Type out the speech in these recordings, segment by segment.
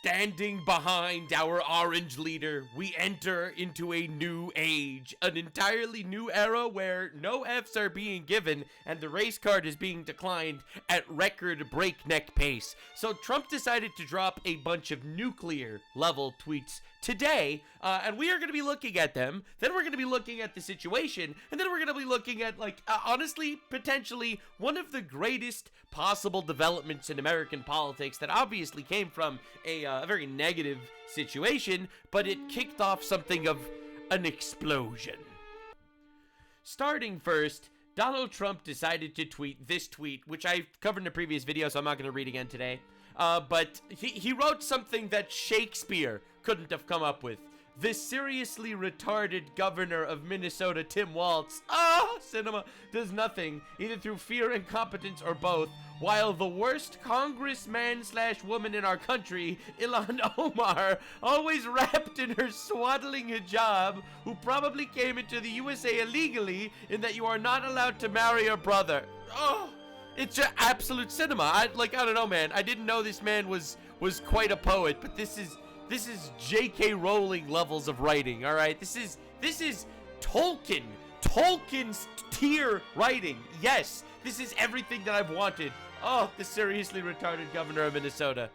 Standing behind our orange leader, we enter into a new age, an entirely new era where no Fs are being given and the race card is being declined at record breakneck pace. So Trump decided to drop a bunch of nuclear level tweets today, and we are going to be looking at them. Then we're going to be looking at the situation, and then we're going to be looking at, honestly, potentially one of the greatest possible developments in American politics that obviously came from a very negative situation, but it kicked off something of an explosion. Starting first, Donald Trump decided to tweet this tweet, which I covered in a previous video, so I'm not going to read again today. But he wrote something that Shakespeare couldn't have come up with. The seriously retarded governor of Minnesota, Tim Walz, cinema, does nothing, either through fear, incompetence, or both, while the worst congressman/woman in our country, Ilhan Omar, always wrapped in her swaddling hijab, who probably came into the USA illegally, in that you are not allowed to marry her brother. It's just absolute cinema. I don't know, man. I didn't know this man was quite a poet, but this is J.K. Rowling levels of writing, all right? This is Tolkien's tier writing. Yes, this is everything that I've wanted. Oh, the seriously retarded governor of Minnesota.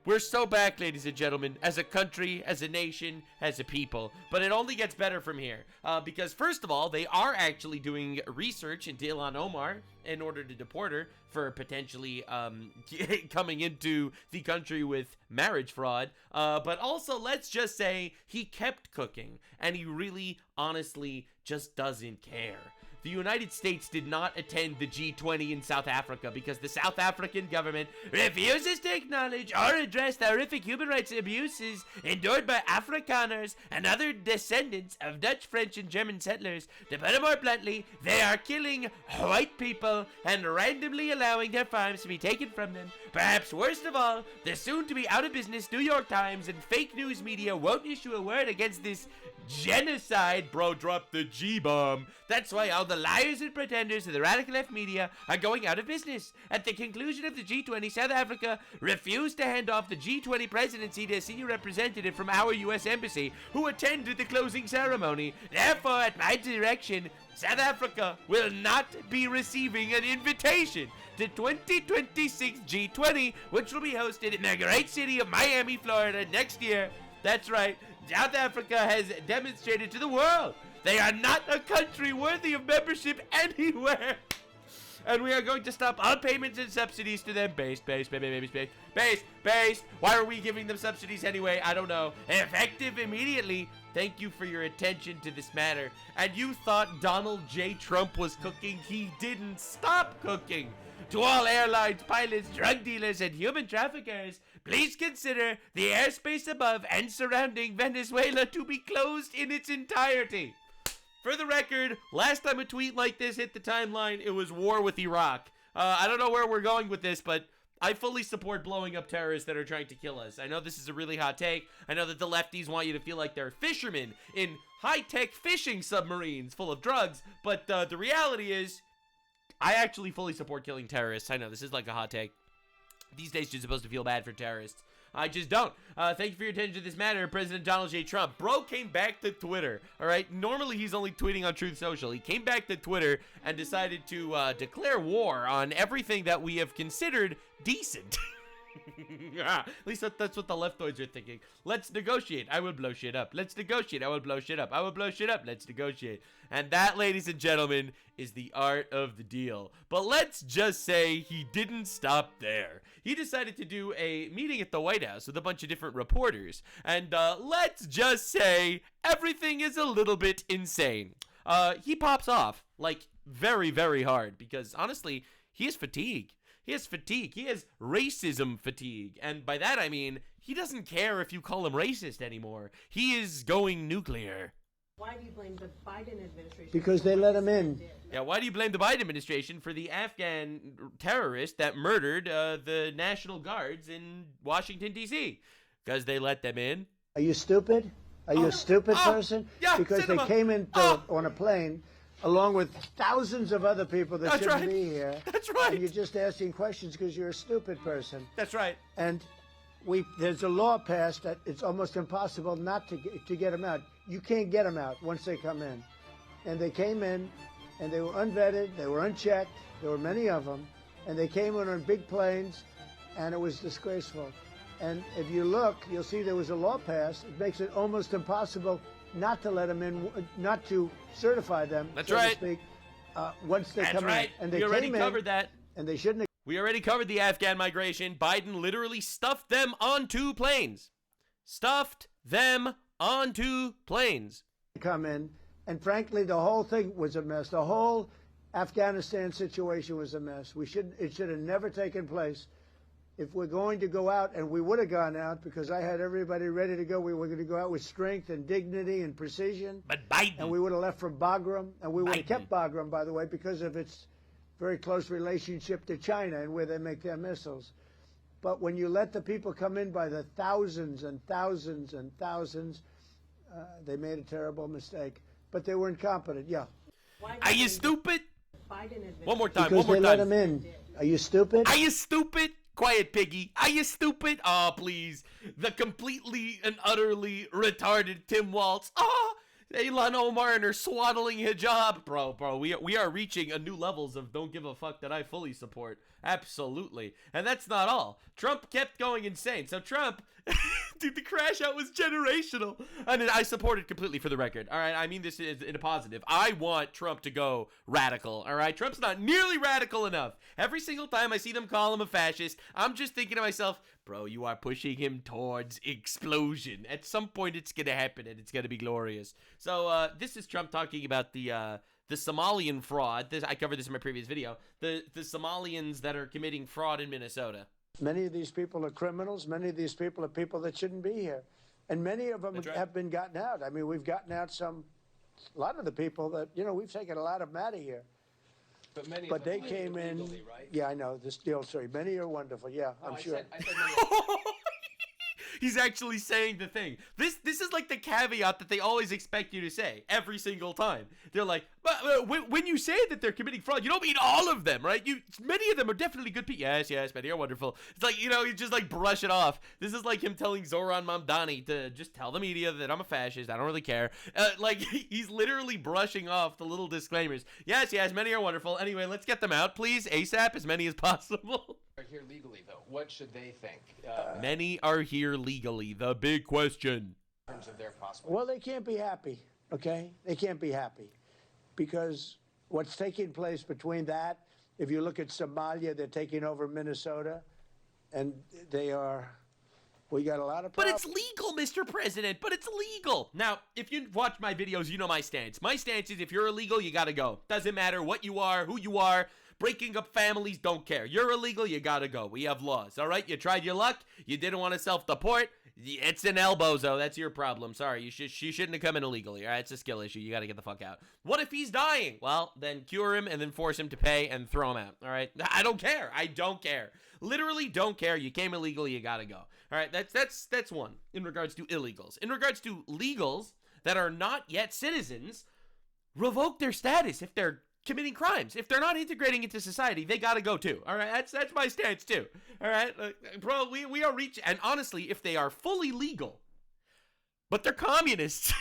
We're so back, ladies and gentlemen, as a country, as a nation, as a people. But it only gets better from here. Because first of all, they are actually doing research into Ilhan Omar in order to deport her for potentially coming into the country with marriage fraud. But also, let's just say he kept cooking. And he really, honestly, just doesn't care. The United States did not attend the G20 in South Africa because the South African government refuses to acknowledge or address the horrific human rights abuses endured by Afrikaners and other descendants of Dutch, French, and German settlers. To put it more bluntly, they are killing white people and randomly allowing their farms to be taken from them. Perhaps worst of all, the soon-to-be out-of-business New York Times and fake news media won't issue a word against this genocide. Bro, drop the G-bomb. That's why all the liars and pretenders of the radical left media are going out of business. At the conclusion of the G20, South Africa refused to hand off the G20 presidency to a senior representative from our U.S. embassy who attended the closing ceremony. Therefore, at my direction, South Africa will not be receiving an invitation to 2026 G20, which will be hosted in the great city of Miami, Florida next year. That's right, South Africa has demonstrated to the world they are not a country worthy of membership anywhere. And we are going to stop all payments and subsidies to them. Base. Why are we giving them subsidies anyway? I don't know. Effective immediately. Thank you for your attention to this matter. And you thought Donald J. Trump was cooking. He didn't stop cooking. To all airlines, pilots, drug dealers, and human traffickers, please consider the airspace above and surrounding Venezuela to be closed in its entirety. For the record, last time a tweet like this hit the timeline, it was war with Iraq. I don't know where we're going with this, but I fully support blowing up terrorists that are trying to kill us. I know this is a really hot take. I know that the lefties want you to feel like they're fishermen in high-tech fishing submarines full of drugs, but the reality is, I actually fully support killing terrorists. I know this is like a hot take. These days, you're supposed to feel bad for terrorists. I just don't. Thank you for your attention to this matter, President Donald J. Trump. Bro came back to Twitter, all right? Normally, he's only tweeting on Truth Social. He came back to Twitter and decided to declare war on everything that we have considered decent. At least that's what the leftoids are thinking. Let's negotiate. I will blow shit up. Let's negotiate. I will blow shit up. I will blow shit up. Let's negotiate. And that, ladies and gentlemen, is the art of the deal. But let's just say he didn't stop there. He decided to do a meeting at the White House with a bunch of different reporters. And let's just say everything is a little bit insane. He pops off, like, very, very hard. Because, honestly, he has fatigue. He has fatigue. He has racism fatigue. And by that, I mean, he doesn't care if you call him racist anymore. He is going nuclear. Why do you blame the Biden administration? Because they let him in. Yeah, why do you blame the Biden administration for the Afghan terrorist that murdered the National Guards in Washington, D.C.? Because they let them in. Are you stupid? Are you a stupid person? Yeah, because cinema. They came in on a plane along with thousands of other people that That's shouldn't right. be here. That's right. And you're just asking questions because you're a stupid person. That's right. And there's a law passed that it's almost impossible not to get them out. You can't get them out once they come in. And they came in, and they were unvetted, they were unchecked, there were many of them, and they came in on big planes, and it was disgraceful. And if you look, you'll see there was a law passed. It makes it almost impossible not to let them in, not to certify them, That's so right. to speak, once they That's come right. in. And they We already came in, covered that. and they shouldn't have We already covered the Afghan migration. Biden literally stuffed them onto planes. Stuffed them onto planes. come in. And frankly, the whole thing was a mess. The whole Afghanistan situation was a mess. It should have never taken place. If we're going to go out, and we would have gone out because I had everybody ready to go. We were going to go out with strength and dignity and precision. But Biden. And we would have left for Bagram. And we would have Biden. kept Bagram, by the way, because of its very close relationship to China and where they make their missiles. But when you let the people come in by the thousands and thousands and thousands, they made a terrible mistake. But they were incompetent, yeah. Are you stupid? Biden One more time. Because One more they let time. them in. Are you stupid? Are you stupid? Quiet, piggy. Are you stupid? Oh, please. The completely and utterly retarded Tim Waltz. Oh, Ilhan Omar and her swaddling hijab. Bro, we are reaching a new levels of don't give a fuck that I fully support. Absolutely. And that's not all. Trump kept going insane. So Trump, dude, the crash out was generational. And I support it completely, for the record. All right, I mean this is in a positive. I want Trump to go radical. All right, Trump's not nearly radical enough. Every single time I see them call him a fascist, I'm just thinking to myself, bro, you are pushing him towards explosion. At some point, it's gonna happen, and it's gonna be glorious. So this is Trump talking about the Somalian fraud. I covered this in my previous video. The Somalians that are committing fraud in Minnesota. Many of these people are criminals. Many of these people are people that shouldn't be here. And many of them That's right. have been gotten out. I mean, we've gotten out a lot of the people that, we've taken a lot of them out of here. But they came in, legally, right? Yeah, I know, this deal, sorry. Many are wonderful, yeah, I'm sure. I said many. He's actually saying the thing. This is like the caveat that they always expect you to say every single time. They're like, but when you say that they're committing fraud, you don't mean all of them, right? Many of them are definitely good people. Yes, many are wonderful. It's like, you just like brush it off. This is like him telling Zoran Mamdani to just tell the media that I'm a fascist. I don't really care. Like he's literally brushing off the little disclaimers. Yes, many are wonderful. Anyway, let's get them out, please, ASAP, as many as possible. Are here legally, though. What should they think Many are here legally. The big question. in terms of their prospects? Well, they can't be happy, okay? They can't be happy. Because what's taking place between that, if you look at Somalia, they're taking over Minnesota, and we got a lot of But problems. it's legal, Mr. President. But it's legal. Now, if you watch my videos, you know my stance. My stance is if you're illegal, you gotta go. Doesn't matter what you are, who you are. Breaking up families, don't care. You're illegal, you gotta go. We have laws, all right? You tried your luck. You didn't want to self-deport. It's an elbozo. That's your problem. Sorry, you shouldn't have come in illegally, all right? It's a skill issue. You gotta get the fuck out. What if he's dying? Well, then cure him and then force him to pay and throw him out, all right? I don't care. I don't care. Literally don't care. You came illegal, you gotta go. All right, that's one in regards to illegals. In regards to legals that are not yet citizens, revoke their status if they're committing crimes. If they're not integrating into society, they gotta go too. All right, that's my stance too. All right, bro, we are reaching. And honestly, if they are fully legal, but they're communists,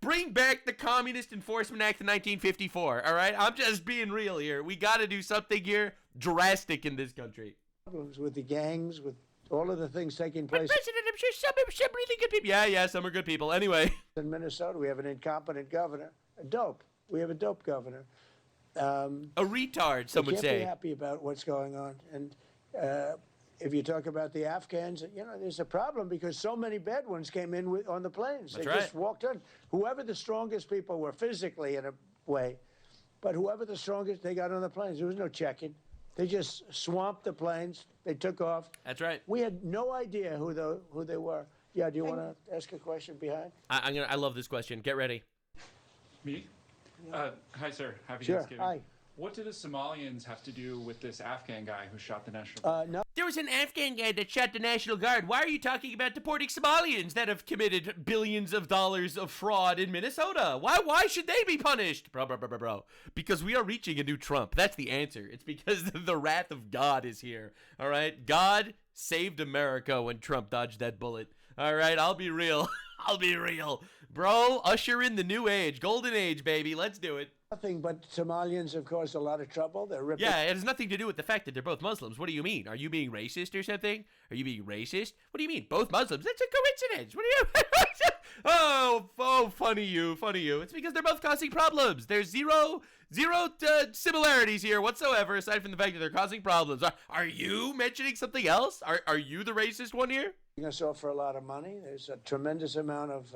bring back the Communist Enforcement Act of 1954. All right, I'm just being real here. We gotta do something here drastic in this country. Problems with the gangs, with all of the things taking place President, I'm sure some really good people. Yeah, some are good people. Anyway, in Minnesota. We have an incompetent governor, a dope. We have a dope governor. a retard, some We would can't be say. happy about what's going on. And if you talk about the Afghans, there's a problem because so many bad ones came in on the planes. That's They right. just walked in. Whoever the strongest people were physically in a way, but whoever the strongest, they got on the planes. There was no checking. They just swamped the planes. They took off. That's right. We had no idea who they were. Yeah, do you want to ask a question behind? I love this question. Get ready. Me? Hi, sir. Happy Sure. Thanksgiving. Hi. What do the Somalians have to do with this Afghan guy who shot the National Guard? No. There was an Afghan guy that shot the National Guard. Why are you talking about deporting Somalians that have committed billions of dollars of fraud in Minnesota? Why should they be punished? Bro. Because we are reaching a new Trump. That's the answer. It's because the wrath of God is here. All right? God saved America when Trump dodged that bullet. All right, I'll be real. I'll be real. Bro, usher in the new age. Golden age, baby. Let's do it. Nothing but Somalians, of course, a lot of trouble. They're ripping. Yeah, it has nothing to do with the fact that they're both Muslims. What do you mean? Are you being racist or something? Are you being racist? What do you mean? Both Muslims? That's a coincidence. What do you... oh, funny you. It's because they're both causing problems. There's zero similarities here whatsoever, aside from the fact that they're causing problems. Are you mentioning something else? Are you the racist one here? Us off for a lot of money. There's a tremendous amount of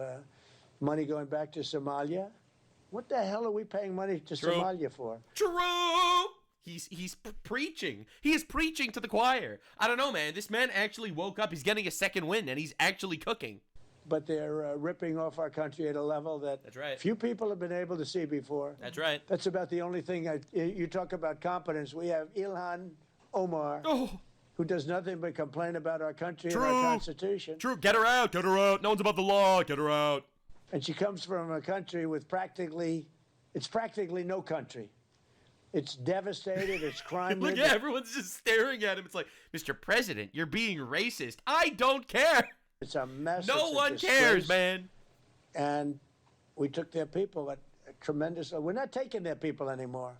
money going back to Somalia. What the hell are we paying money to Somalia for? True. He's preaching. He is preaching to the choir. I don't know, man. This man actually woke up. He's getting a second wind, and he's actually cooking. But they're ripping off our country at a level that That's right. few people have been able to see before. That's right. That's about the only thing. You talk about competence. We have Ilhan Omar, who does nothing but complain about our country and our Constitution. True. Get her out. Get her out. No one's above the law. Get her out. And she comes from a country with practically no country. It's devastated. It's crime. Look, yeah, everyone's just staring at him. It's like, Mr. President, you're being racist. I don't care. It's a mess. No one cares, man. And we took their people at a tremendous. We're not taking their people anymore.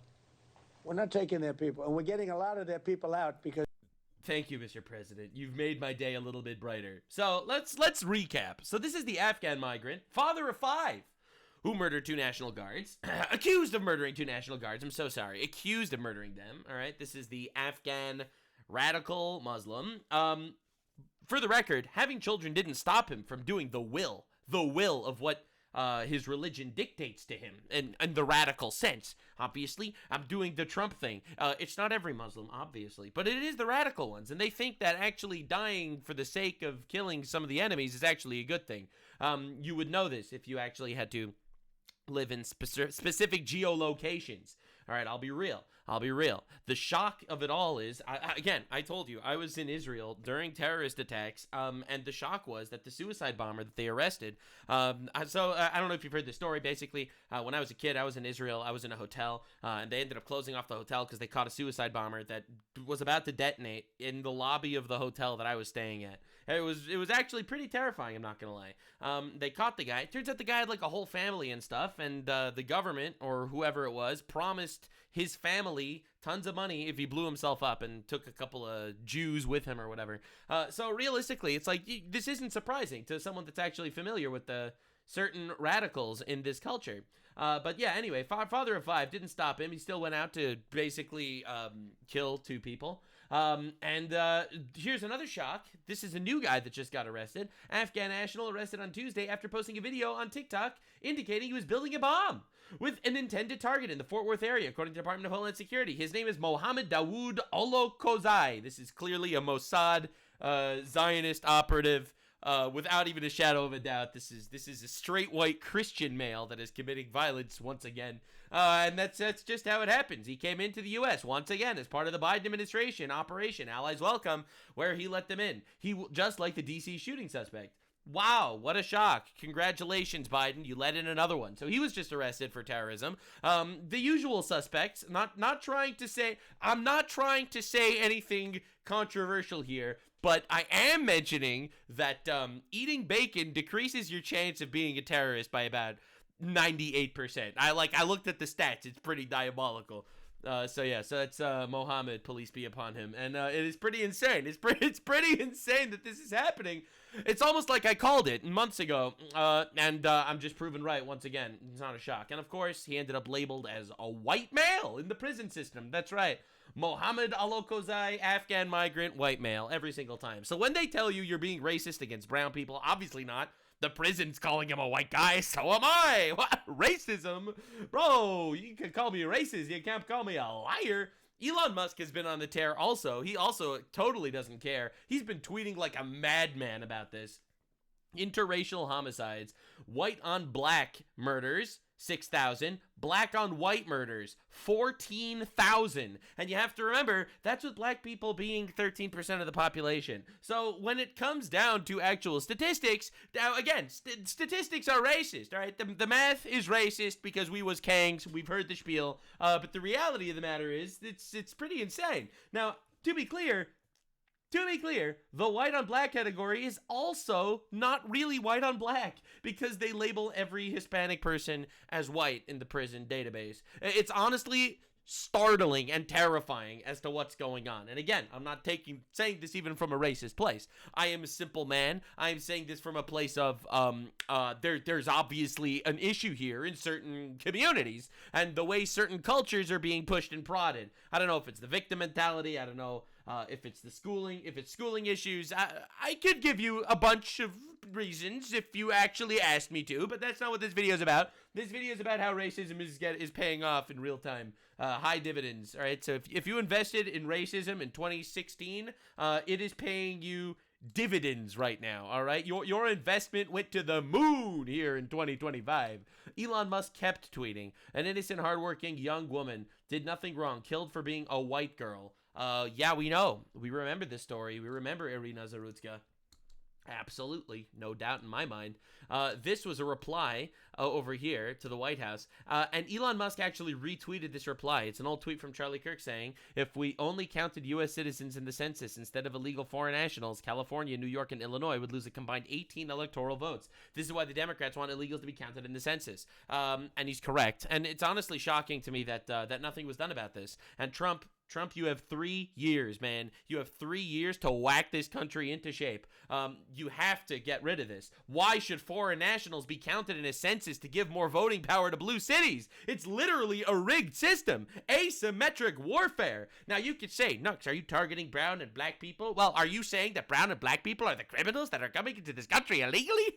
We're not taking their people, and we're getting a lot of their people out because. Thank you, Mr. President. You've made my day a little bit brighter. So let's recap. So this is the Afghan migrant, father of 5, who murdered 2 National Guards, accused of murdering 2 National Guards. I'm so sorry. Accused of murdering them. All right. This is the Afghan radical Muslim. For the record, having children didn't stop him from doing the will of what his religion dictates to him in the radical sense. Obviously, I'm doing the Trump thing. It's not every Muslim, obviously, but it is the radical ones, and they think that actually dying for the sake of killing some of the enemies is actually a good thing. You would know this if you actually had to live in specific geolocations. All right, I'll be real. The shock of it all is, I told you, I was in Israel during terrorist attacks, and the shock was that the suicide bomber that they arrested, I don't know if you've heard the story. Basically, when I was a kid, I was in Israel, I was in a hotel, and they ended up closing off the hotel because they caught a suicide bomber that was about to detonate in the lobby of the hotel that I was staying at. It was actually pretty terrifying, I'm not gonna lie. They caught the guy. It turns out the guy had like a whole family and stuff, and the government, or whoever it was, promised his family tons of money if he blew himself up and took a couple of Jews with him or whatever. So realistically, it's like, this isn't surprising to someone that's actually familiar with the certain radicals in this culture. But yeah, anyway, father of 5 didn't stop him. He still went out to basically kill 2 people. And here's another shock. This is a new guy that just got arrested. Afghan national arrested on Tuesday after posting a video on TikTok indicating he was building a bomb with an intended target in the Fort Worth area, according to the Department of Homeland Security. His name is Mohammed Dawood Olokozai. This is clearly a Mossad Zionist operative. Without even a shadow of a doubt, this is a straight white Christian male that is committing violence once again, and that's just how it happens. He came into the U.S. once again as part of the Biden administration Operation Allies Welcome, where he let them in. He just like the D.C. shooting suspect. Wow, what a shock. Congratulations, Biden. You let in another one. So he was just arrested for terrorism. The usual suspects, not trying to say, I'm not trying to say anything controversial here, but I am mentioning that eating bacon decreases your chance of being a terrorist by about 98%. I looked at the stats. It's pretty diabolical. So that's Mohammed, police be upon him. And it is pretty insane. It's pretty insane that this is happening. It's almost like I called it months ago, and I'm just proven right once again. It's not a shock. And of course, he ended up labeled as a white male in the prison system. That's right. Mohammed Alokozai, Afghan migrant, white male, every single time. So when they tell you you're being racist against brown people, obviously not. The prison's calling him a white guy, so am I. What? Racism? Bro, you can call me a racist. You can't call me a liar. Elon Musk has been on the tear also. He also totally doesn't care. He's been tweeting like a madman about this. Interracial homicides, white on black murders, 6,000. Black on white murders, 14,000. And you have to remember, that's with black people being 13% of the population. So when it comes down to actual statistics, now again, statistics are racist, all right? The math is racist because we was kangs. We've heard the spiel. But the reality of the matter is, it's pretty insane. Now, to be clear, to be clear, the white on black category is also not really white on black because they label every Hispanic person as white in the prison database. It's honestly startling and terrifying as to what's going on. And again, I'm not saying this even from a racist place. I am a simple man. I am saying this from a place of there's obviously an issue here in certain communities and the way certain cultures are being pushed and prodded. I don't know if it's the victim mentality. I don't know if it's schooling issues. I could give you a bunch of reasons if you actually asked me to, but that's not what this video is about. This video is about how racism is paying off in real time, high dividends. All right, so if you invested in racism in 2016, it is paying you dividends right now. All right, your investment went to the moon here in 2025. Elon Musk kept tweeting. An innocent, hardworking young woman did nothing wrong, killed for being a white girl. Yeah, we know. We remember this story. We remember Irina Zarutska. Absolutely. No doubt in my mind. This was a reply over here to the White House. And Elon Musk actually retweeted this reply. It's an old tweet from Charlie Kirk saying, if we only counted U.S. citizens in the census instead of illegal foreign nationals, California, New York, and Illinois would lose a combined 18 electoral votes. This is why the Democrats want illegals to be counted in the census. And he's correct. And it's honestly shocking to me that that nothing was done about this. And Trump, you have 3 years, man. You have 3 years to whack this country into shape. You have to get rid of this. Why should foreign nationals be counted in a census to give more voting power to blue cities? It's literally a rigged system. Asymmetric warfare. Now, you could say, Nux, are you targeting brown and black people? Well, are you saying that brown and black people are the criminals that are coming into this country illegally?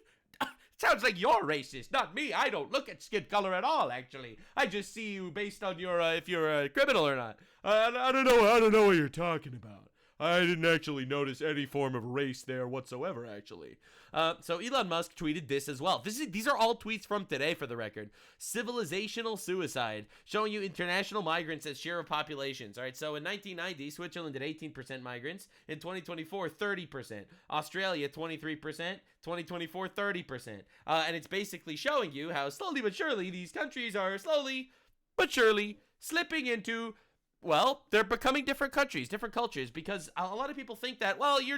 Sounds like you're racist, not me. I don't look at skin color at all, actually. I just see you based on your if you're a criminal or not. I don't know what you're talking about. I didn't actually notice any form of race there whatsoever, actually. So Elon Musk tweeted this as well. These are all tweets from today, for the record. Civilizational suicide, showing you international migrants as share of populations. All right, so in 1990, Switzerland did 18% migrants. In 2024, 30%. Australia, 23%. 2024, 30%. And it's basically showing you how slowly but surely these countries are slowly but surely slipping into, well, they're becoming different countries, different cultures, because a lot of people think that, well, you're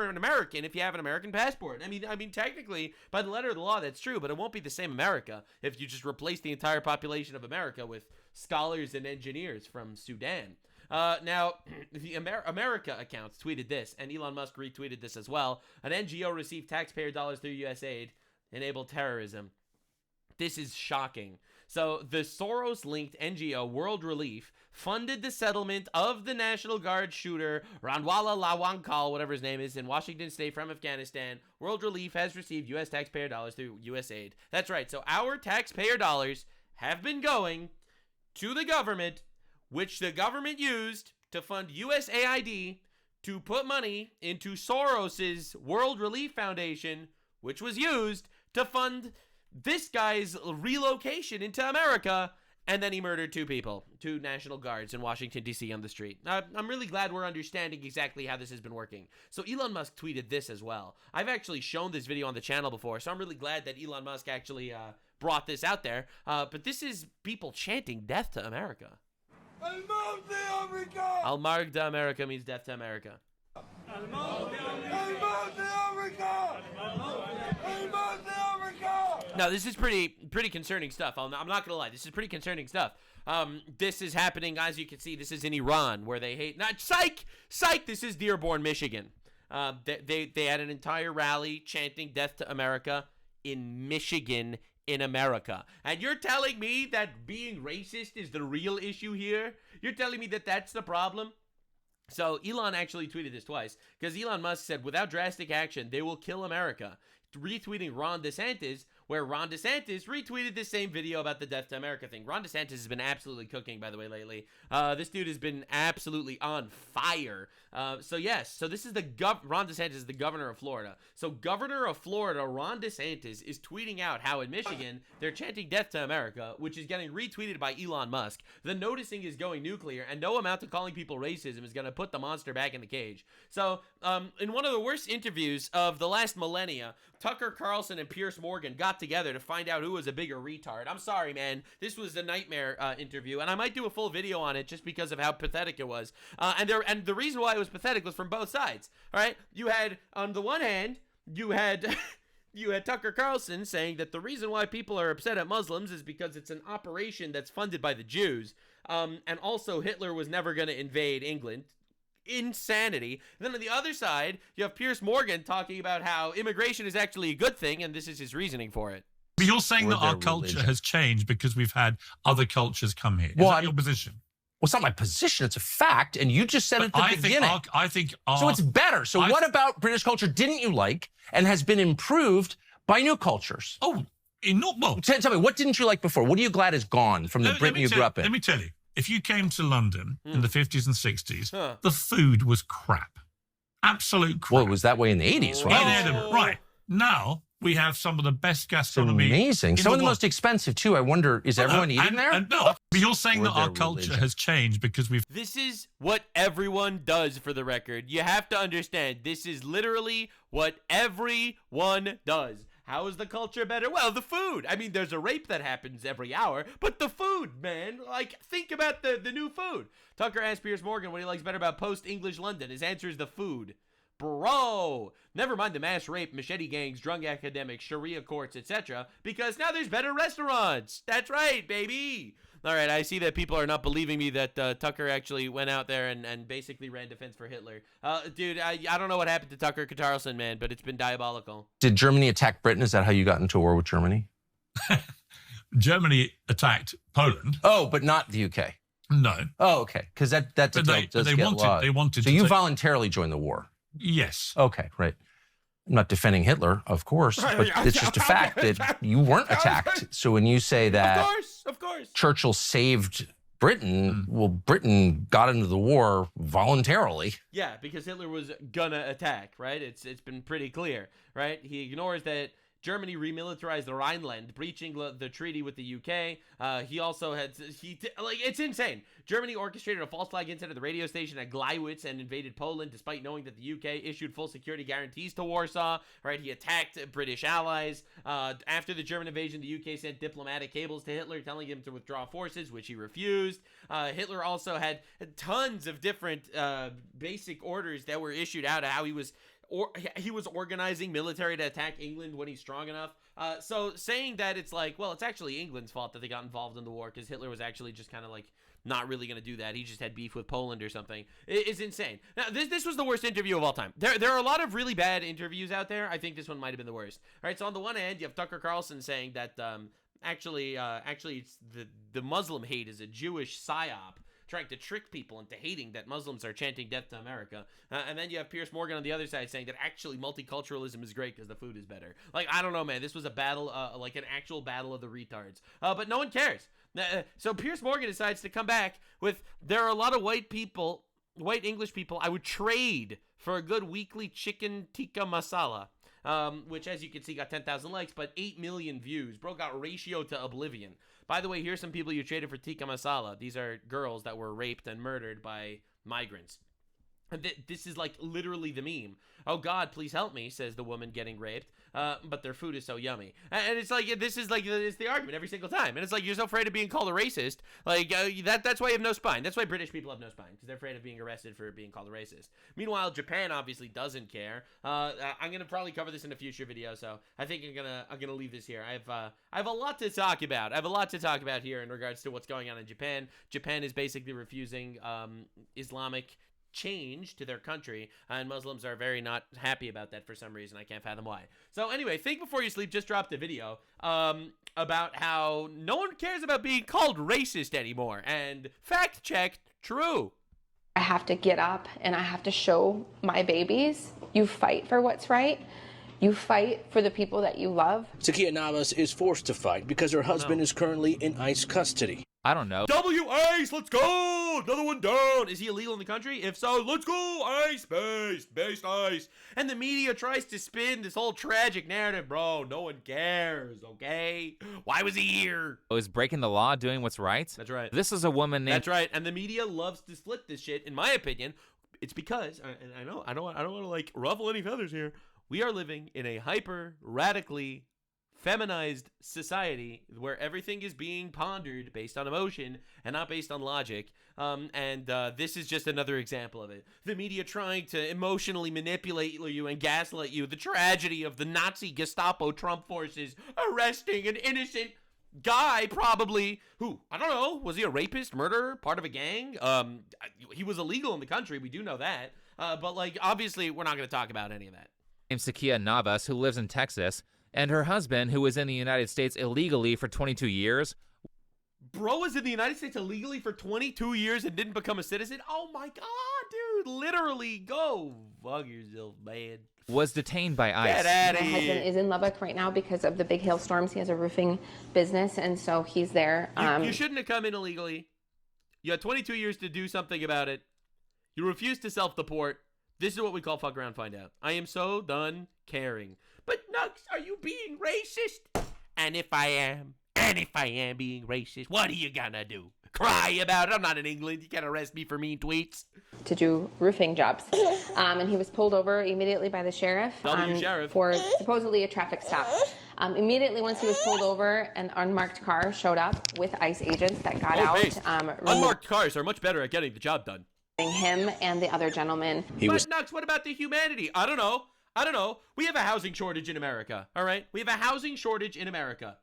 an American if you have an American passport. I mean, technically, by the letter of the law, that's true, but it won't be the same America if you just replace the entire population of America with scholars and engineers from Sudan. Now, the America accounts tweeted this, and Elon Musk retweeted this as well. An NGO received taxpayer dollars through USAID, enabled terrorism. This is shocking. So the Soros-linked NGO World Relief funded the settlement of the National Guard shooter Ranwala Lawankal, whatever his name is, in Washington State from Afghanistan. World Relief has received U.S. taxpayer dollars through USAID. That's right. So our taxpayer dollars have been going to the government, which the government used to fund USAID to put money into Soros's World Relief Foundation, which was used to fund this guy's relocation into America, and then he murdered 2 people, 2 National Guards in Washington, D.C. on the street. I'm really glad we're understanding exactly how this has been working. So Elon Musk tweeted this as well. I've actually shown this video on the channel before, so I'm really glad that Elon Musk actually brought this out there. But this is people chanting death to America. Al-Marg de America means death to America. Now, this is pretty concerning stuff. I'm not gonna lie. This is pretty concerning stuff. This is happening, as you can see. This is in Iran, where they hate. Not psych. This is Dearborn, Michigan. They had an entire rally chanting "Death to America" in Michigan, in America. And you're telling me that being racist is the real issue here? You're telling me that that's the problem? So Elon actually tweeted this twice, because Elon Musk said, without drastic action, they will kill America. Retweeting Ron DeSantis, where Ron DeSantis retweeted this same video about the Death to America thing. Ron DeSantis has been absolutely cooking, by the way, lately. This dude has been absolutely on fire. So this is Ron DeSantis is the governor of Florida. So governor of Florida, Ron DeSantis, is tweeting out how in Michigan, they're chanting Death to America, which is getting retweeted by Elon Musk. The noticing is going nuclear, and no amount of calling people racism is going to put the monster back in the cage. So, in one of the worst interviews of the last millennia, Tucker Carlson and Piers Morgan got together to find out who was a bigger retard. I'm sorry, man. This was a nightmare interview, and I might do a full video on it just because of how pathetic it was. And the reason why it was pathetic was from both sides. All right, you had on the one hand, you had Tucker Carlson saying that the reason why people are upset at Muslims is because it's an operation that's funded by the Jews, and also Hitler was never going to invade England. Insanity. And then on the other side, you have Piers Morgan talking about how immigration is actually a good thing, and this is his reasoning for it. But you're saying that our culture has changed because we've had other cultures come here. Is that your position? Well, it's not my position. It's a fact, and you just said it at the beginning. So it's better. So what about British culture didn't you like and has been improved by new cultures? Well, tell me, what didn't you like before? What are you glad is gone from the Britain you grew up in? Let me tell you. If you came to London in the 50s and 60s, the food was crap. Absolute crap. Well, it was that way in the 80s, right? In Edinburgh, right. Now, we have some of the best gastronomy. It's amazing. Some of the most expensive, too. I wonder, is everyone eating there? No, but you're saying that our culture has changed because we've... This is what everyone does, for the record. You have to understand, this is literally what everyone does. How is the culture better? Well, the food. I mean, there's a rape that happens every hour, but the food, man. Like, think about the new food. Tucker asked Piers Morgan what he likes better about post-English London. His answer is the food. Bro, never mind the mass rape, machete gangs, drug academics, Sharia courts, etc. Because now there's better restaurants. That's right, baby. All right, I see that people are not believing me that Tucker actually went out there and basically ran defense for Hitler. Dude, I don't know what happened to Tucker Carlson, man, but it's been diabolical. Did Germany attack Britain? Is that how you got into a war with Germany? Germany attacked Poland. Oh, but not the UK. No. Oh, okay. Because that does get lost. They wanted. So you voluntarily joined the war. Yes. Okay, right. I'm not defending Hitler, of course, but it's just a fact that you weren't attacked. So when you say that of course. Churchill saved Britain, well, Britain got into the war voluntarily. Yeah, because Hitler was gonna attack, right? It's been pretty clear, right? He ignores that Germany remilitarized the Rhineland, breaching the treaty with the UK. He also had, it's insane. Germany orchestrated a false flag incident at the radio station at Gleiwitz and invaded Poland, despite knowing that the UK issued full security guarantees to Warsaw, right? He attacked British allies. After the German invasion, the UK sent diplomatic cables to Hitler, telling him to withdraw forces, which he refused. Hitler also had tons of different basic orders that were issued out of how he was organizing military to attack England when he's strong enough. So saying that it's like, well, it's actually England's fault that they got involved in the war because Hitler was actually just kind of like not really going to do that. He just had beef with Poland or something. It's insane. Now, this was the worst interview of all time. There are a lot of really bad interviews out there. I think this one might have been the worst. All right, so on the one hand, you have Tucker Carlson saying that actually it's the Muslim hate is a Jewish psyop, trying to trick people into hating that Muslims are chanting death to America. And then you have Piers Morgan on the other side saying that actually multiculturalism is great because the food is better. Like, I don't know, man. This was a battle, like an actual battle of the retards. But no one cares. So Piers Morgan decides to come back with, there are a lot of white English people I would trade for a good weekly chicken tikka masala. Which, as you can see, got 10,000 likes, but 8 million views. Bro got ratio to oblivion. By the way, here's some people you traded for tikka masala. These are girls that were raped and murdered by migrants. And this is like literally the meme. Oh God, please help me, says the woman getting raped. But their food is so yummy. And it's like, this is like, it's the argument every single time. And it's like, you're so afraid of being called a racist. Like, that's why you have no spine. That's why British people have no spine, because they're afraid of being arrested for being called a racist. Meanwhile, Japan obviously doesn't care. I'm gonna probably cover this in a future video, so I think I'm gonna leave this here. I have a lot to talk about. I have a lot to talk about here in regards to what's going on in Japan. Japan is basically refusing Islamic change to their country, and Muslims are very not happy about that for some reason. I can't fathom why. So anyway, Think Before You Sleep just dropped a video about how no one cares about being called racist anymore, and fact checked, true. I have to get up and I have to show my babies you fight for what's right. You fight for the people that you love. Takia Navas is forced to fight because her husband is currently in ICE custody. I don't know. ICE, let's go! Another one down! Is he illegal in the country? If so, let's go! ICE-based ICE. And the media tries to spin this whole tragic narrative. Bro, no one cares, okay? Why was he here? Is breaking the law doing what's right? That's right. This is a woman named... That's right, and the media loves to split this shit, in my opinion. It's because, and I know, I don't want to, like, ruffle any feathers here. we are living in a hyper-radically feminized society where everything is being pondered based on emotion and not based on logic. This is just another example of it. The media trying to emotionally manipulate you and gaslight you. The tragedy of the Nazi Gestapo Trump forces arresting an innocent guy, probably, who, I don't know, was he a rapist, murderer, part of a gang? He was illegal in the country, we do know that. But, like, obviously, we're not going to talk about any of that. Named Sakia Navas, who lives in Texas, and her husband, who was in the United States illegally for 22 years. Bro was in the United States illegally for 22 years and didn't become a citizen? Oh, my God, dude. Literally, go fuck yourself, man. Was detained by ICE. Get out of My husband is in Lubbock right now because of the big hailstorms. He has a roofing business, and so he's there. You shouldn't have come in illegally. You had 22 years to do something about it. You refused to self-deport. This is what we call fuck around, find out. I am so done caring. But Nux, are you being racist? And if I am being racist, what are you gonna do? Cry about it? I'm not in England. You can't arrest me for mean tweets. To do roofing jobs. And he was pulled over immediately by the sheriff, for supposedly a traffic stop. Immediately once he was pulled over, an unmarked car showed up with ICE agents that got out. Unmarked cars are much better at getting the job done. Him and the other gentleman. Nux, what about the humanity? I don't know. We have a housing shortage in America, all right? We have a housing shortage in America.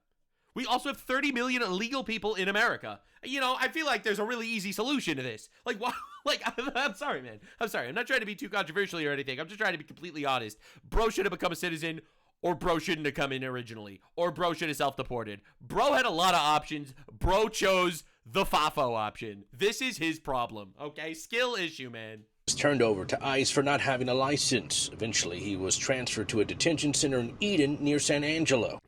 We also have 30 million illegal people in America. You know, I feel like there's a really easy solution to this. Like, why? Like, I'm sorry, man. I'm sorry. I'm not trying to be too controversial or anything. I'm just trying to be completely honest. Bro should have become a citizen, or bro shouldn't have come in originally, or bro should have self-deported. Bro had a lot of options. Bro chose the FAFO option. This is his problem, okay? Skill issue, man. Was turned over to ICE for not having a license. Eventually, he was transferred to a detention center in Eden near San Angelo.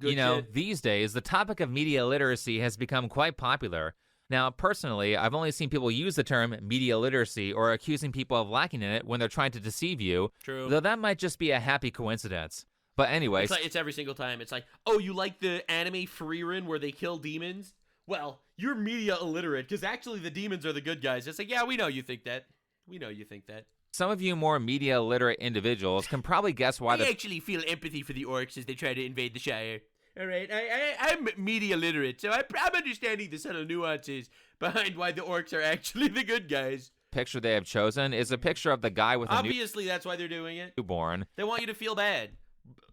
These days, the topic of media literacy has become quite popular. Now, personally, I've only seen people use the term media literacy or accusing people of lacking in it when they're trying to deceive you. True. Though that might just be a happy coincidence. But anyways. It's every single time. It's like, oh, you like the anime Frieren where they kill demons? Well, you're media illiterate because actually the demons are the good guys. It's like, yeah, we know you think that. We know you think that. Some of you more media literate individuals can probably guess why I actually feel empathy for the orcs as they try to invade the Shire. All right, I'm media literate, so I'm understanding the subtle nuances behind why the orcs are actually the good guys. Picture they have chosen is a picture of the guy with Obviously, that's why they're doing it. Newborn. They want you to feel bad.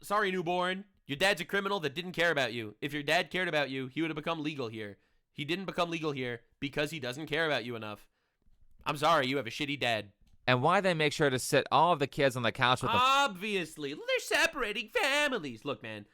Sorry, newborn. Your dad's a criminal that didn't care about you. If your dad cared about you, he would have become legal here. He didn't become legal here because he doesn't care about you enough. I'm sorry, you have a shitty dad. And why they make sure to sit all of the kids on the couch with them. Obviously. They're separating families. Look, man,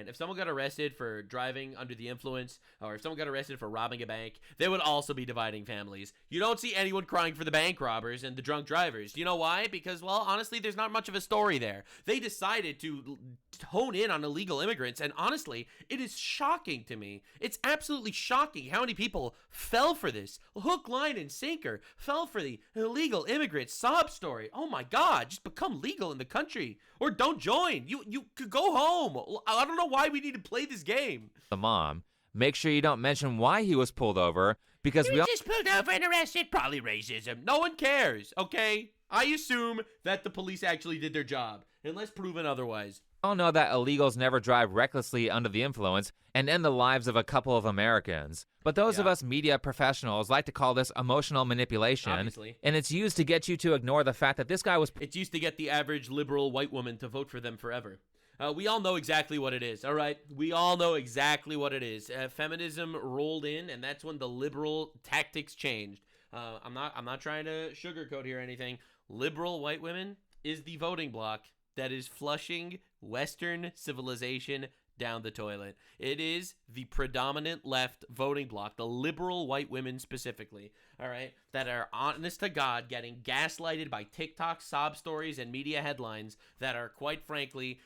if someone got arrested for driving under the influence, or if someone got arrested for robbing a bank, they would also be dividing families. You don't see anyone crying for the bank robbers and the drunk drivers. You know why? Because, well, honestly, there's not much of a story there. They decided to hone in on illegal immigrants, and honestly, it is shocking to me. It's absolutely shocking how many people fell for this. Hook, line, and sinker fell for the illegal immigrant sob story. Oh my God, just become legal in the country. Or don't join. You could go home. I don't know why we need to play this game. The mom. Make sure you don't mention why he was pulled over, because we just pulled over and arrested. Probably racism. No one cares, okay? I assume that the police actually did their job, unless proven otherwise. all know that illegals never drive recklessly under the influence and end the lives of a couple of Americans. But those of us media professionals like to call this emotional manipulation. Obviously. And it's used to get you to ignore the fact that this guy was... It's used to get the average liberal white woman to vote for them forever. We all know exactly what it is, all right? We all know exactly what it is. Feminism rolled in, and that's when the liberal tactics changed. I'm not trying to sugarcoat here or anything. Liberal white women is the voting bloc that is flushing Western civilization down the toilet. It is the predominant left voting bloc, the liberal white women specifically, all right, that are honest to God getting gaslighted by TikTok sob stories and media headlines that are, quite frankly,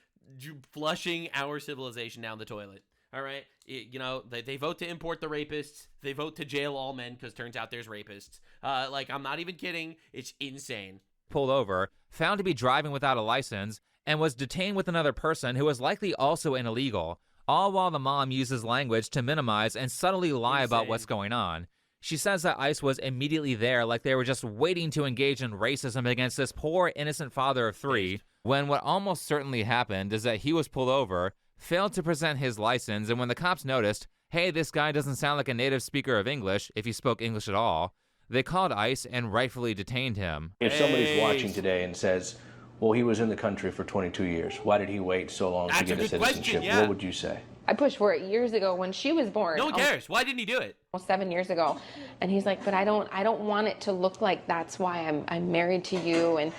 flushing our civilization down the toilet. All right, they vote to import the rapists. They vote to jail all men because turns out there's rapists. I'm not even kidding. It's insane. Pulled over, found to be driving without a license, and was detained with another person who was likely also an illegal, all while the mom uses language to minimize and subtly lie about what's going on. She says that ICE was immediately there like they were just waiting to engage in racism against this poor innocent father of three when what almost certainly happened is that he was pulled over, failed to present his license, and when the cops noticed, hey, this guy doesn't sound like a native speaker of English, if he spoke English at all, they called ICE and rightfully detained him. If somebody's watching today and says, well, he was in the country for 22 years, why did he wait so long to get a citizenship? What would you say? I pushed for it years ago when she was born. No one cares. Why didn't he do it? Almost 7 years ago. And he's like, but I don't want it to look like that's why I'm married to you. And,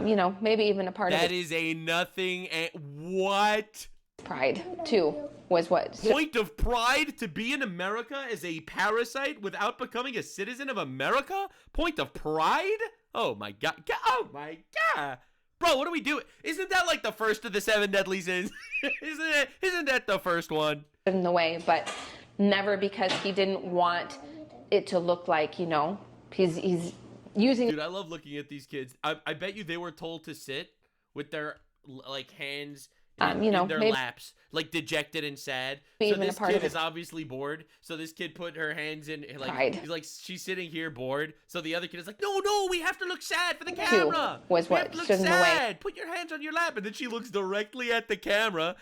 you know, maybe even a part of it. That is a nothing. What? Pride, too, was what. Point of pride to be in America as a parasite without becoming a citizen of America? Point of pride? Oh, my God. Oh, my God. Bro, what are we doing? Isn't that like the first of the 7 deadly sins? Isn't that the first one? In the way, but never because he didn't want it to look like, you know, he's using. Dude, I love looking at these kids. I bet you they were told to sit with their like hands you know, in their laps, like dejected and sad. So this kid is obviously bored. So this kid put her hands in, like he's like, she's sitting here bored. So the other kid is like, no, we have to look sad for the camera. Was what stood in the way. Put your hands on your lap, and then she looks directly at the camera.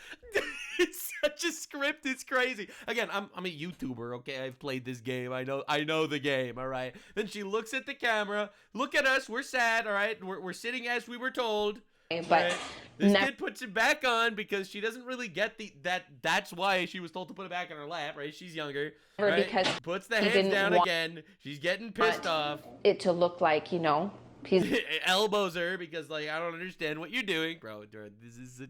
It's such a script. It's crazy. Again, I'm a YouTuber. Okay, I've played this game. I know the game. All right. Then she looks at the camera. Look at us. We're sad. All right. We're sitting as we were told. But right? This kid puts it back on because she doesn't really get that's why she was told to put it back on her lap, right? She's younger. Right? Because puts the hands down again. She's getting pissed off. It to look like, you know, he's elbows her because like, I don't understand what you're doing, bro.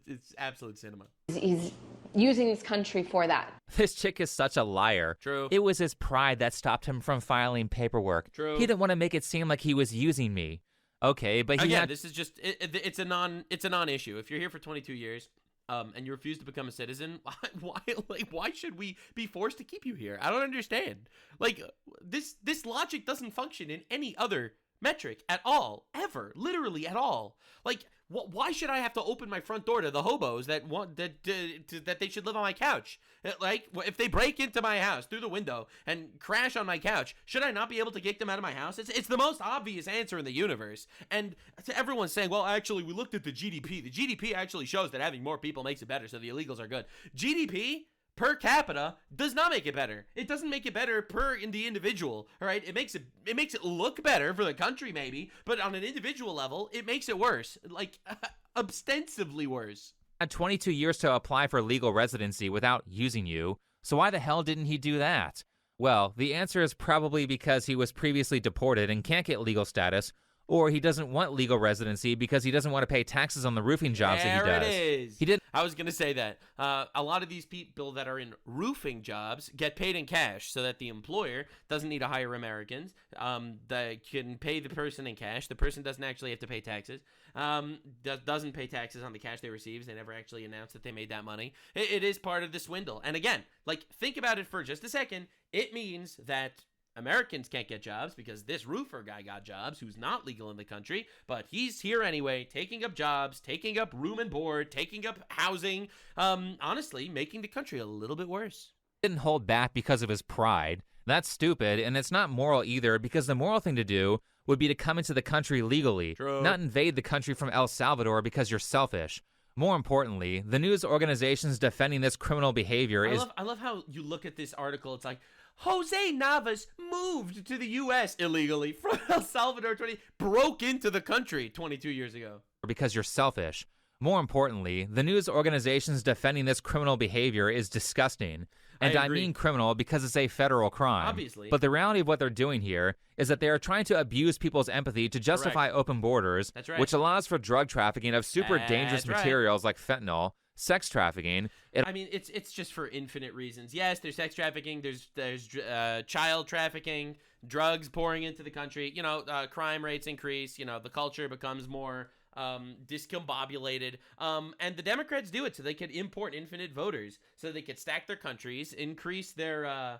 It's absolute cinema. He's using his country for that. This chick is such a liar. True. It was his pride that stopped him from filing paperwork. True. He didn't want to make it seem like he was using me. Okay, but this is just it's a non-issue. If you're here for 22 years, and you refuse to become a citizen, why should we be forced to keep you here? I don't understand. Like this logic doesn't function in any other metric at all, ever, literally at all. Like, why should I have to open my front door to the hobos that want that they should live on my couch? Like, if they break into my house through the window and crash on my couch, should I not be able to kick them out of my house? It's the most obvious answer in the universe. And to everyone saying, well, actually, we looked at the GDP. The GDP actually shows that having more people makes it better, so the illegals are good. GDP per capita does not make it better. It doesn't make it better in the individual. All right, it makes it look better for the country maybe, but on an individual level, it makes it worse, like ostensibly worse. Had 22 years to apply for legal residency without using you. So why the hell didn't he do that? Well, the answer is probably because he was previously deported and can't get legal status, or he doesn't want legal residency because he doesn't want to pay taxes on the roofing jobs that he does. There it is. He did. I was going to say that. A lot of these people that are in roofing jobs get paid in cash so that the employer doesn't need to hire Americans. They can pay the person in cash. The person doesn't actually have to pay taxes. Doesn't pay taxes on the cash they receive. They never actually announce that they made that money. It is part of the swindle. And again, like, think about it for just a second. It means that Americans can't get jobs because this roofer guy got jobs who's not legal in the country, but he's here anyway, taking up jobs, taking up room and board, taking up housing, honestly, making the country a little bit worse. Didn't hold back because of his pride. That's stupid, and it's not moral either, because the moral thing to do would be to come into the country legally, True. Not invade the country from El Salvador because you're selfish. More importantly, the news organizations defending this criminal behavior I love how you look at this article. It's like, Jose Navas moved to the U.S. illegally from El Salvador, broke into the country 22 years ago. Because you're selfish. More importantly, the news organizations defending this criminal behavior is disgusting. And I mean criminal because it's a federal crime. Obviously. But the reality of what they're doing here is that they are trying to abuse people's empathy to justify open borders, That's right. which allows for drug trafficking of super dangerous materials like fentanyl, sex trafficking. I mean, it's just for infinite reasons. Yes, there's sex trafficking, there's child trafficking, drugs pouring into the country. You know, crime rates increase. You know, the culture becomes more discombobulated. And the Democrats do it so they can import infinite voters, so they could stack their countries, increase their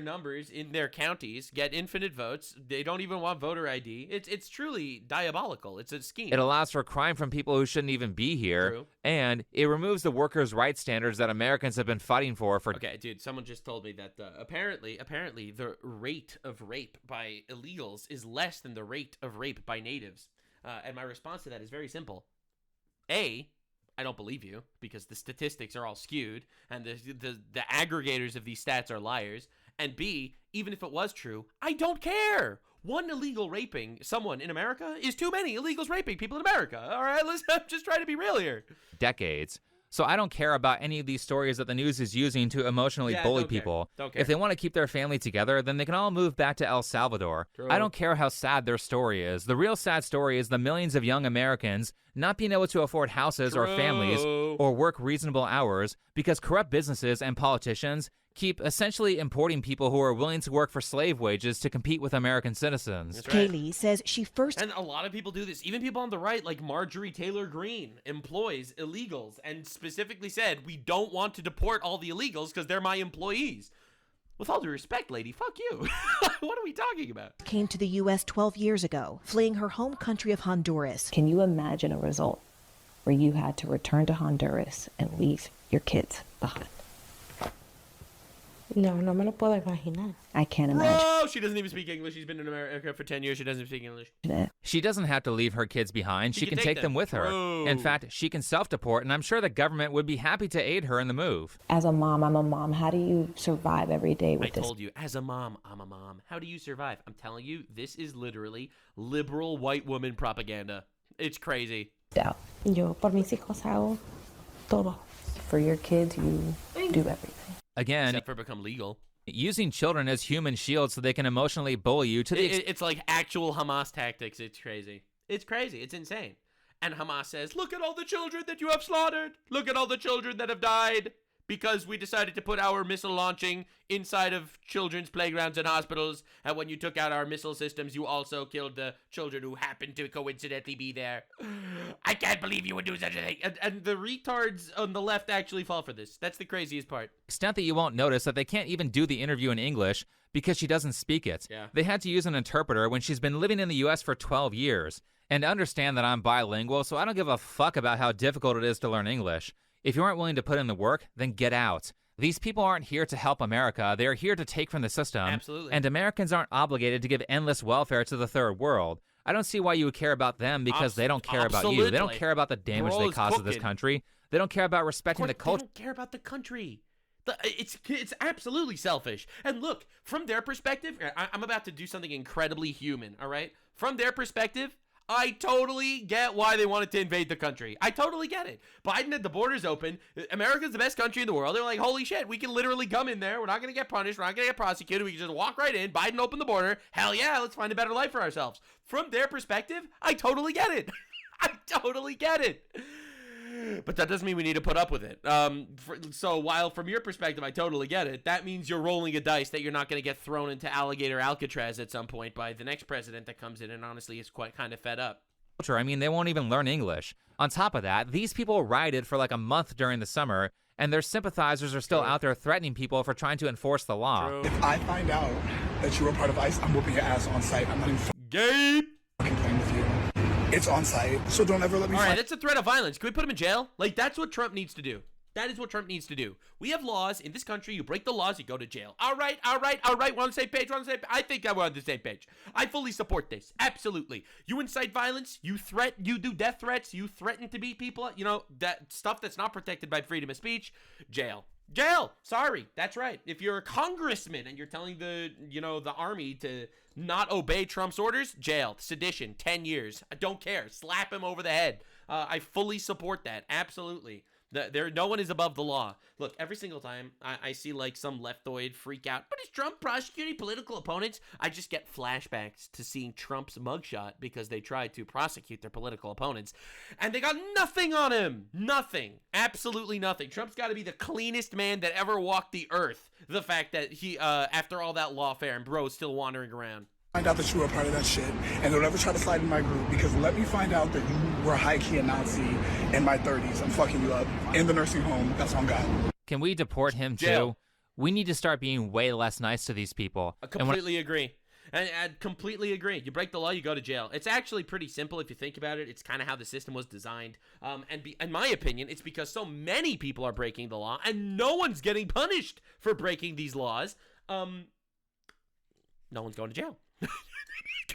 numbers in their counties, get infinite votes. They don't even want voter ID. It's truly diabolical. It's a scheme. It allows for crime from people who shouldn't even be here. True. And it removes the workers' rights standards that Americans have been fighting for. Okay, dude, someone just told me that apparently the rate of rape by illegals is less than the rate of rape by natives. And my response to that is very simple. A, I don't believe you because the statistics are all skewed and the aggregators of these stats are liars. And B, even if it was true, I don't care. One illegal raping someone in America is too many illegals raping people in America. All right, I'm just trying to be real here. Decades. So I don't care about any of these stories that the news is using to emotionally bully people. Don't care. If they want to keep their family together, then they can all move back to El Salvador. True. I don't care how sad their story is. The real sad story is the millions of young Americans not being able to afford houses or families or work reasonable hours because corrupt businesses and politicians keep essentially importing people who are willing to work for slave wages to compete with American citizens. That's right. Kaylee says she first... And a lot of people do this. Even people on the right, like Marjorie Taylor Greene, employs illegals and specifically said, we don't want to deport all the illegals because they're my employees. With all due respect, lady, fuck you. What are we talking about? Came to the U.S. 12 years ago, fleeing her home country of Honduras. Can you imagine a result where you had to return to Honduras and leave your kids behind? No, no me lo puedo imaginar. I can't imagine. Oh, she doesn't even speak English. She's been in America for 10 years. She doesn't speak English. She doesn't have to leave her kids behind. She can take them with her. Bro. In fact, she can self-deport, and I'm sure the government would be happy to aid her in the move. As a mom, I'm a mom. How do you survive every day with this? I told you, as a mom, I'm a mom. How do you survive? I'm telling you, this is literally liberal white woman propaganda. It's crazy. Doubt. Yo por mis hijos hago todo. For your kids, you do everything. Again, except for become legal. Using children as human shields so they can emotionally bully you to the it's like actual Hamas tactics. It's crazy. It's crazy. It's insane. And Hamas says, look at all the children that you have slaughtered. Look at all the children that have died because we decided to put our missile launching inside of children's playgrounds and hospitals. And when you took out our missile systems, you also killed the children who happened to coincidentally be there. I can't believe you would do such a thing. And the retards on the left actually fall for this. That's the craziest part. Extent that you won't notice that they can't even do the interview in English because she doesn't speak it. Yeah. They had to use an interpreter when she's been living in the U.S. for 12 years. And understand that I'm bilingual, so I don't give a fuck about how difficult it is to learn English. If you aren't willing to put in the work, then get out. These people aren't here to help America. They're here to take from the system. Absolutely. And Americans aren't obligated to give endless welfare to the third world. I don't see why you would care about them because they don't care about you. They don't care about the damage they cause to this country. They don't care about respecting the culture. They don't care about the country. It's absolutely selfish. And look, from their perspective, I'm about to do something incredibly human, all right? From their perspective, I totally get why they wanted to invade the country. I totally get it. Biden had the borders open. America's the best country in the world. They're like, holy shit, we can literally come in there. We're not going to get punished. We're not going to get prosecuted. We can just walk right in. Biden opened the border. Hell yeah, let's find a better life for ourselves. From their perspective, I totally get it. I totally get it. But that doesn't mean we need to put up with it. So while from your perspective, I totally get it, that means you're rolling a dice that you're not going to get thrown into alligator Alcatraz at some point by the next president that comes in and honestly is quite kind of fed up. I mean, they won't even learn English. On top of that, these people rioted for like a month during the summer, and their sympathizers are still out there threatening people for trying to enforce the law. True. If I find out that you were part of ICE, I'm whooping your ass on site. I'm not even Gabe! fucking playing with you. It's on site, so don't ever let me. All right, that's a threat of violence. Can we put him in jail? Like, that's what Trump needs to do. That is what Trump needs to do. We have laws in this country. You break the laws, you go to jail. All right. We're on the same page. I think we're on the same page. I fully support this. Absolutely. You incite violence. You do death threats. You threaten to beat people. You know, that stuff that's not protected by freedom of speech. Jail. Sorry. That's right. If you're a congressman and you're telling the army to not obey Trump's orders, jail. Sedition, 10 years. I don't care. Slap him over the head. I fully support that. Absolutely. No one is above the law. Look, every single time I see like some leftoid freak out, but is Trump prosecuting political opponents? I just get flashbacks to seeing Trump's mugshot because they tried to prosecute their political opponents and they got nothing on him. Nothing. Absolutely nothing. Trump's got to be the cleanest man that ever walked the earth. The fact that he, after all that lawfare and bro is still wandering around. Find out that you were a part of that shit, and don't ever try to slide in my group, because let me find out that you were high-key a Nazi in my 30s. I'm fucking you up in the nursing home. That's on God. Can we deport him too? We need to start being way less nice to these people. I completely agree. And I completely agree. You break the law, you go to jail. It's actually pretty simple if you think about it. It's kind of how the system was designed. In my opinion, it's because so many people are breaking the law and no one's getting punished for breaking these laws. No one's going to jail.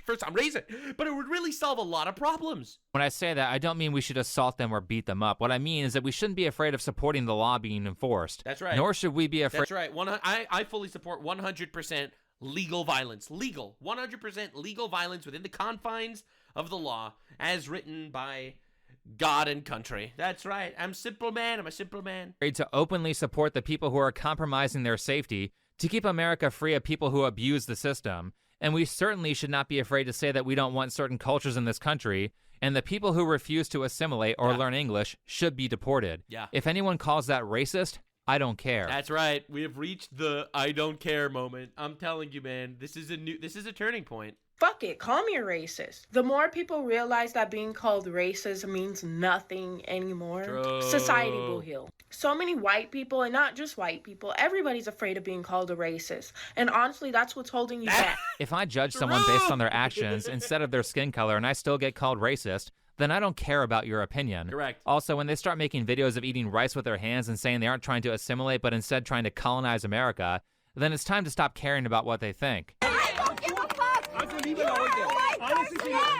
for some reason, but it would really solve a lot of problems. When I say that, I don't mean we should assault them or beat them up. What I mean is that we shouldn't be afraid of supporting the law being enforced. That's right. Nor should we be afraid. That's right. I fully support 100% legal violence. Legal. 100% legal violence within the confines of the law as written by God and country. That's right. I'm a simple man. To openly support the people who are compromising their safety to keep America free of people who abuse the system. And we certainly should not be afraid to say that we don't want certain cultures in this country, and the people who refuse to assimilate or learn English should be deported. Yeah. If anyone calls that racist, I don't care. That's right. We have reached the I don't care moment. I'm telling you, man, this is a turning point. Fuck it, call me a racist. The more people realize that being called racist means nothing anymore, society will heal. So many white people, and not just white people, everybody's afraid of being called a racist. And honestly, that's what's holding you back. If I judge someone based on their actions instead of their skin color and I still get called racist, then I don't care about your opinion. Correct. Also, when they start making videos of eating rice with their hands and saying they aren't trying to assimilate but instead trying to colonize America, then it's time to stop caring about what they think. I don't give a fuck. You're a white person. You want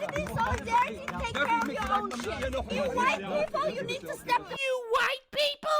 to be solidarity? Take care of your own shit. You white people, you need to step. You white people?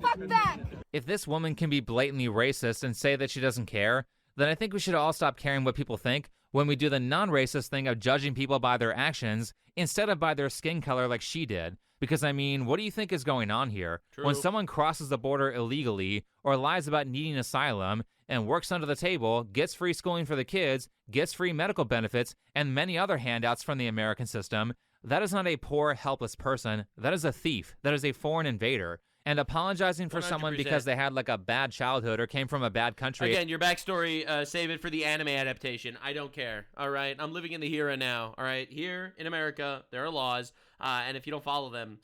Fuck that. If this woman can be blatantly racist and say that she doesn't care, then I think we should all stop caring what people think when we do the non-racist thing of judging people by their actions instead of by their skin color like she did. Because, I mean, what do you think is going on here? True. When someone crosses the border illegally or lies about needing asylum and works under the table, gets free schooling for the kids, gets free medical benefits, and many other handouts from the American system, that is not a poor, helpless person. That is a thief. That is a foreign invader. And apologizing for 100%. someone because they had like a bad childhood or came from a bad country. Again, your backstory, save it for the anime adaptation. I don't care. All right. I'm living in the here and now. All right. Here in America, there are laws. And if you don't follow them,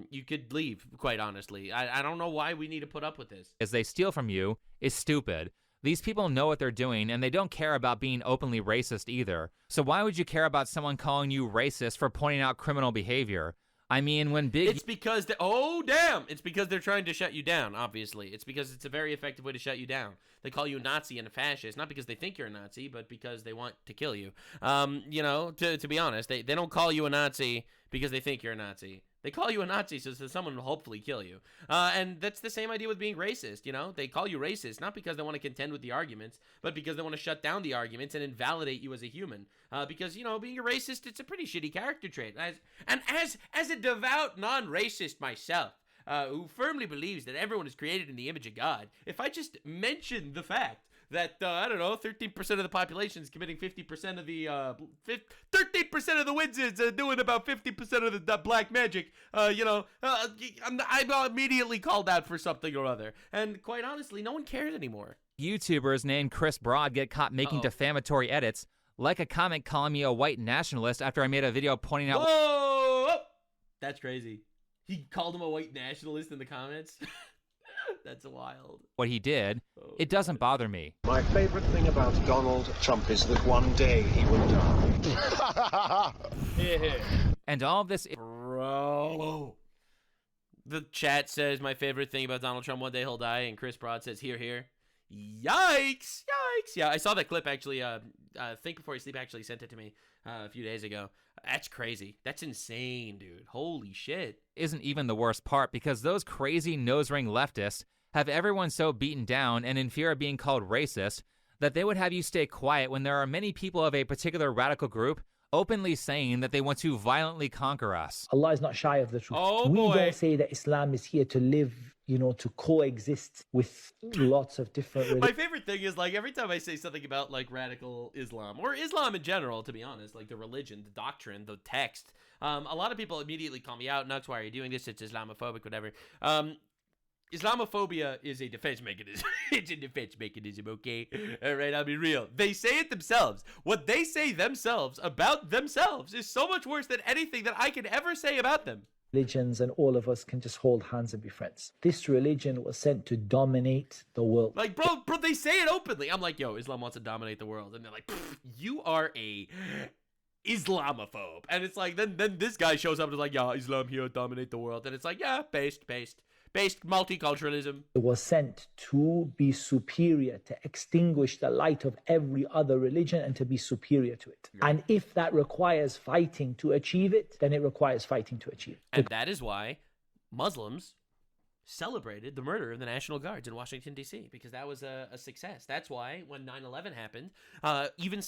you could leave, quite honestly. I don't know why we need to put up with this. As they steal from you is stupid. These people know what they're doing, and they don't care about being openly racist either. So why would you care about someone calling you racist for pointing out criminal behavior? I mean, when big... It's because... It's because they're trying to shut you down, obviously. It's because it's a very effective way to shut you down. They call you a Nazi and a fascist, not because they think you're a Nazi, but because they want to kill you. You know, to be honest, they don't call you a Nazi because they think you're a Nazi. They call you a Nazi so someone will hopefully kill you. And that's the same idea with being racist, you know? They call you racist not because they want to contend with the arguments, but because they want to shut down the arguments and invalidate you as a human. Because, you know, being a racist, it's a pretty shitty character trait. As a devout non-racist myself, who firmly believes that everyone is created in the image of God, if I just mention the fact that, 13% of the population is committing 50% of the, 13% of the wins is doing about 50% of the black magic, I'm immediately called out for something or other. And quite honestly, no one cares anymore. YouTubers named Chris Broad get caught making defamatory edits, like a comment calling me a white nationalist after I made a video pointing out... Whoa! That's crazy. He called him a white nationalist in the comments? That's wild. What he did, it doesn't bother me. My favorite thing about Donald Trump is that one day he will die. And all of this... Bro. The chat says my favorite thing about Donald Trump, one day he'll die, and Chris Broad says, hear, hear. Yikes! Yikes! Yeah, I saw that clip, actually. Think Before You Sleep actually sent it to me a few days ago. That's crazy. That's insane, dude. Holy shit. Isn't even the worst part, because those crazy nose-ring leftists have everyone so beaten down and in fear of being called racist that they would have you stay quiet when there are many people of a particular radical group openly saying that they want to violently conquer us. Allah is not shy of the truth. We don't say that Islam is here to live, to coexist with lots of different religions. My favorite thing is, like, every time I say something about, like, radical Islam, or Islam in general, to be honest, like, the religion, the doctrine, the text, a lot of people immediately call me out. Nux, why are you doing this? It's Islamophobic, whatever. Islamophobia is a defense mechanism. It's a defense mechanism, okay? All right, I'll be real. They say it themselves. What they say themselves about themselves is so much worse than anything that I could ever say about them. Religions, and all of us can just hold hands and be friends. This religion was sent to dominate the world. Like, bro, they say it openly. I'm like, yo, Islam wants to dominate the world. And they're like, you are a Islamophobe. And it's like, then this guy shows up and is like, yeah, Islam here dominate the world. And it's like, yeah, based. based multiculturalism. It was sent to be superior, to extinguish the light of every other religion and to be superior to it. And if that requires fighting to achieve it, then it requires fighting to achieve it. And that is why Muslims celebrated the murder of the National Guards in Washington, D.C., because that was a success. That's why when 9/11 happened, even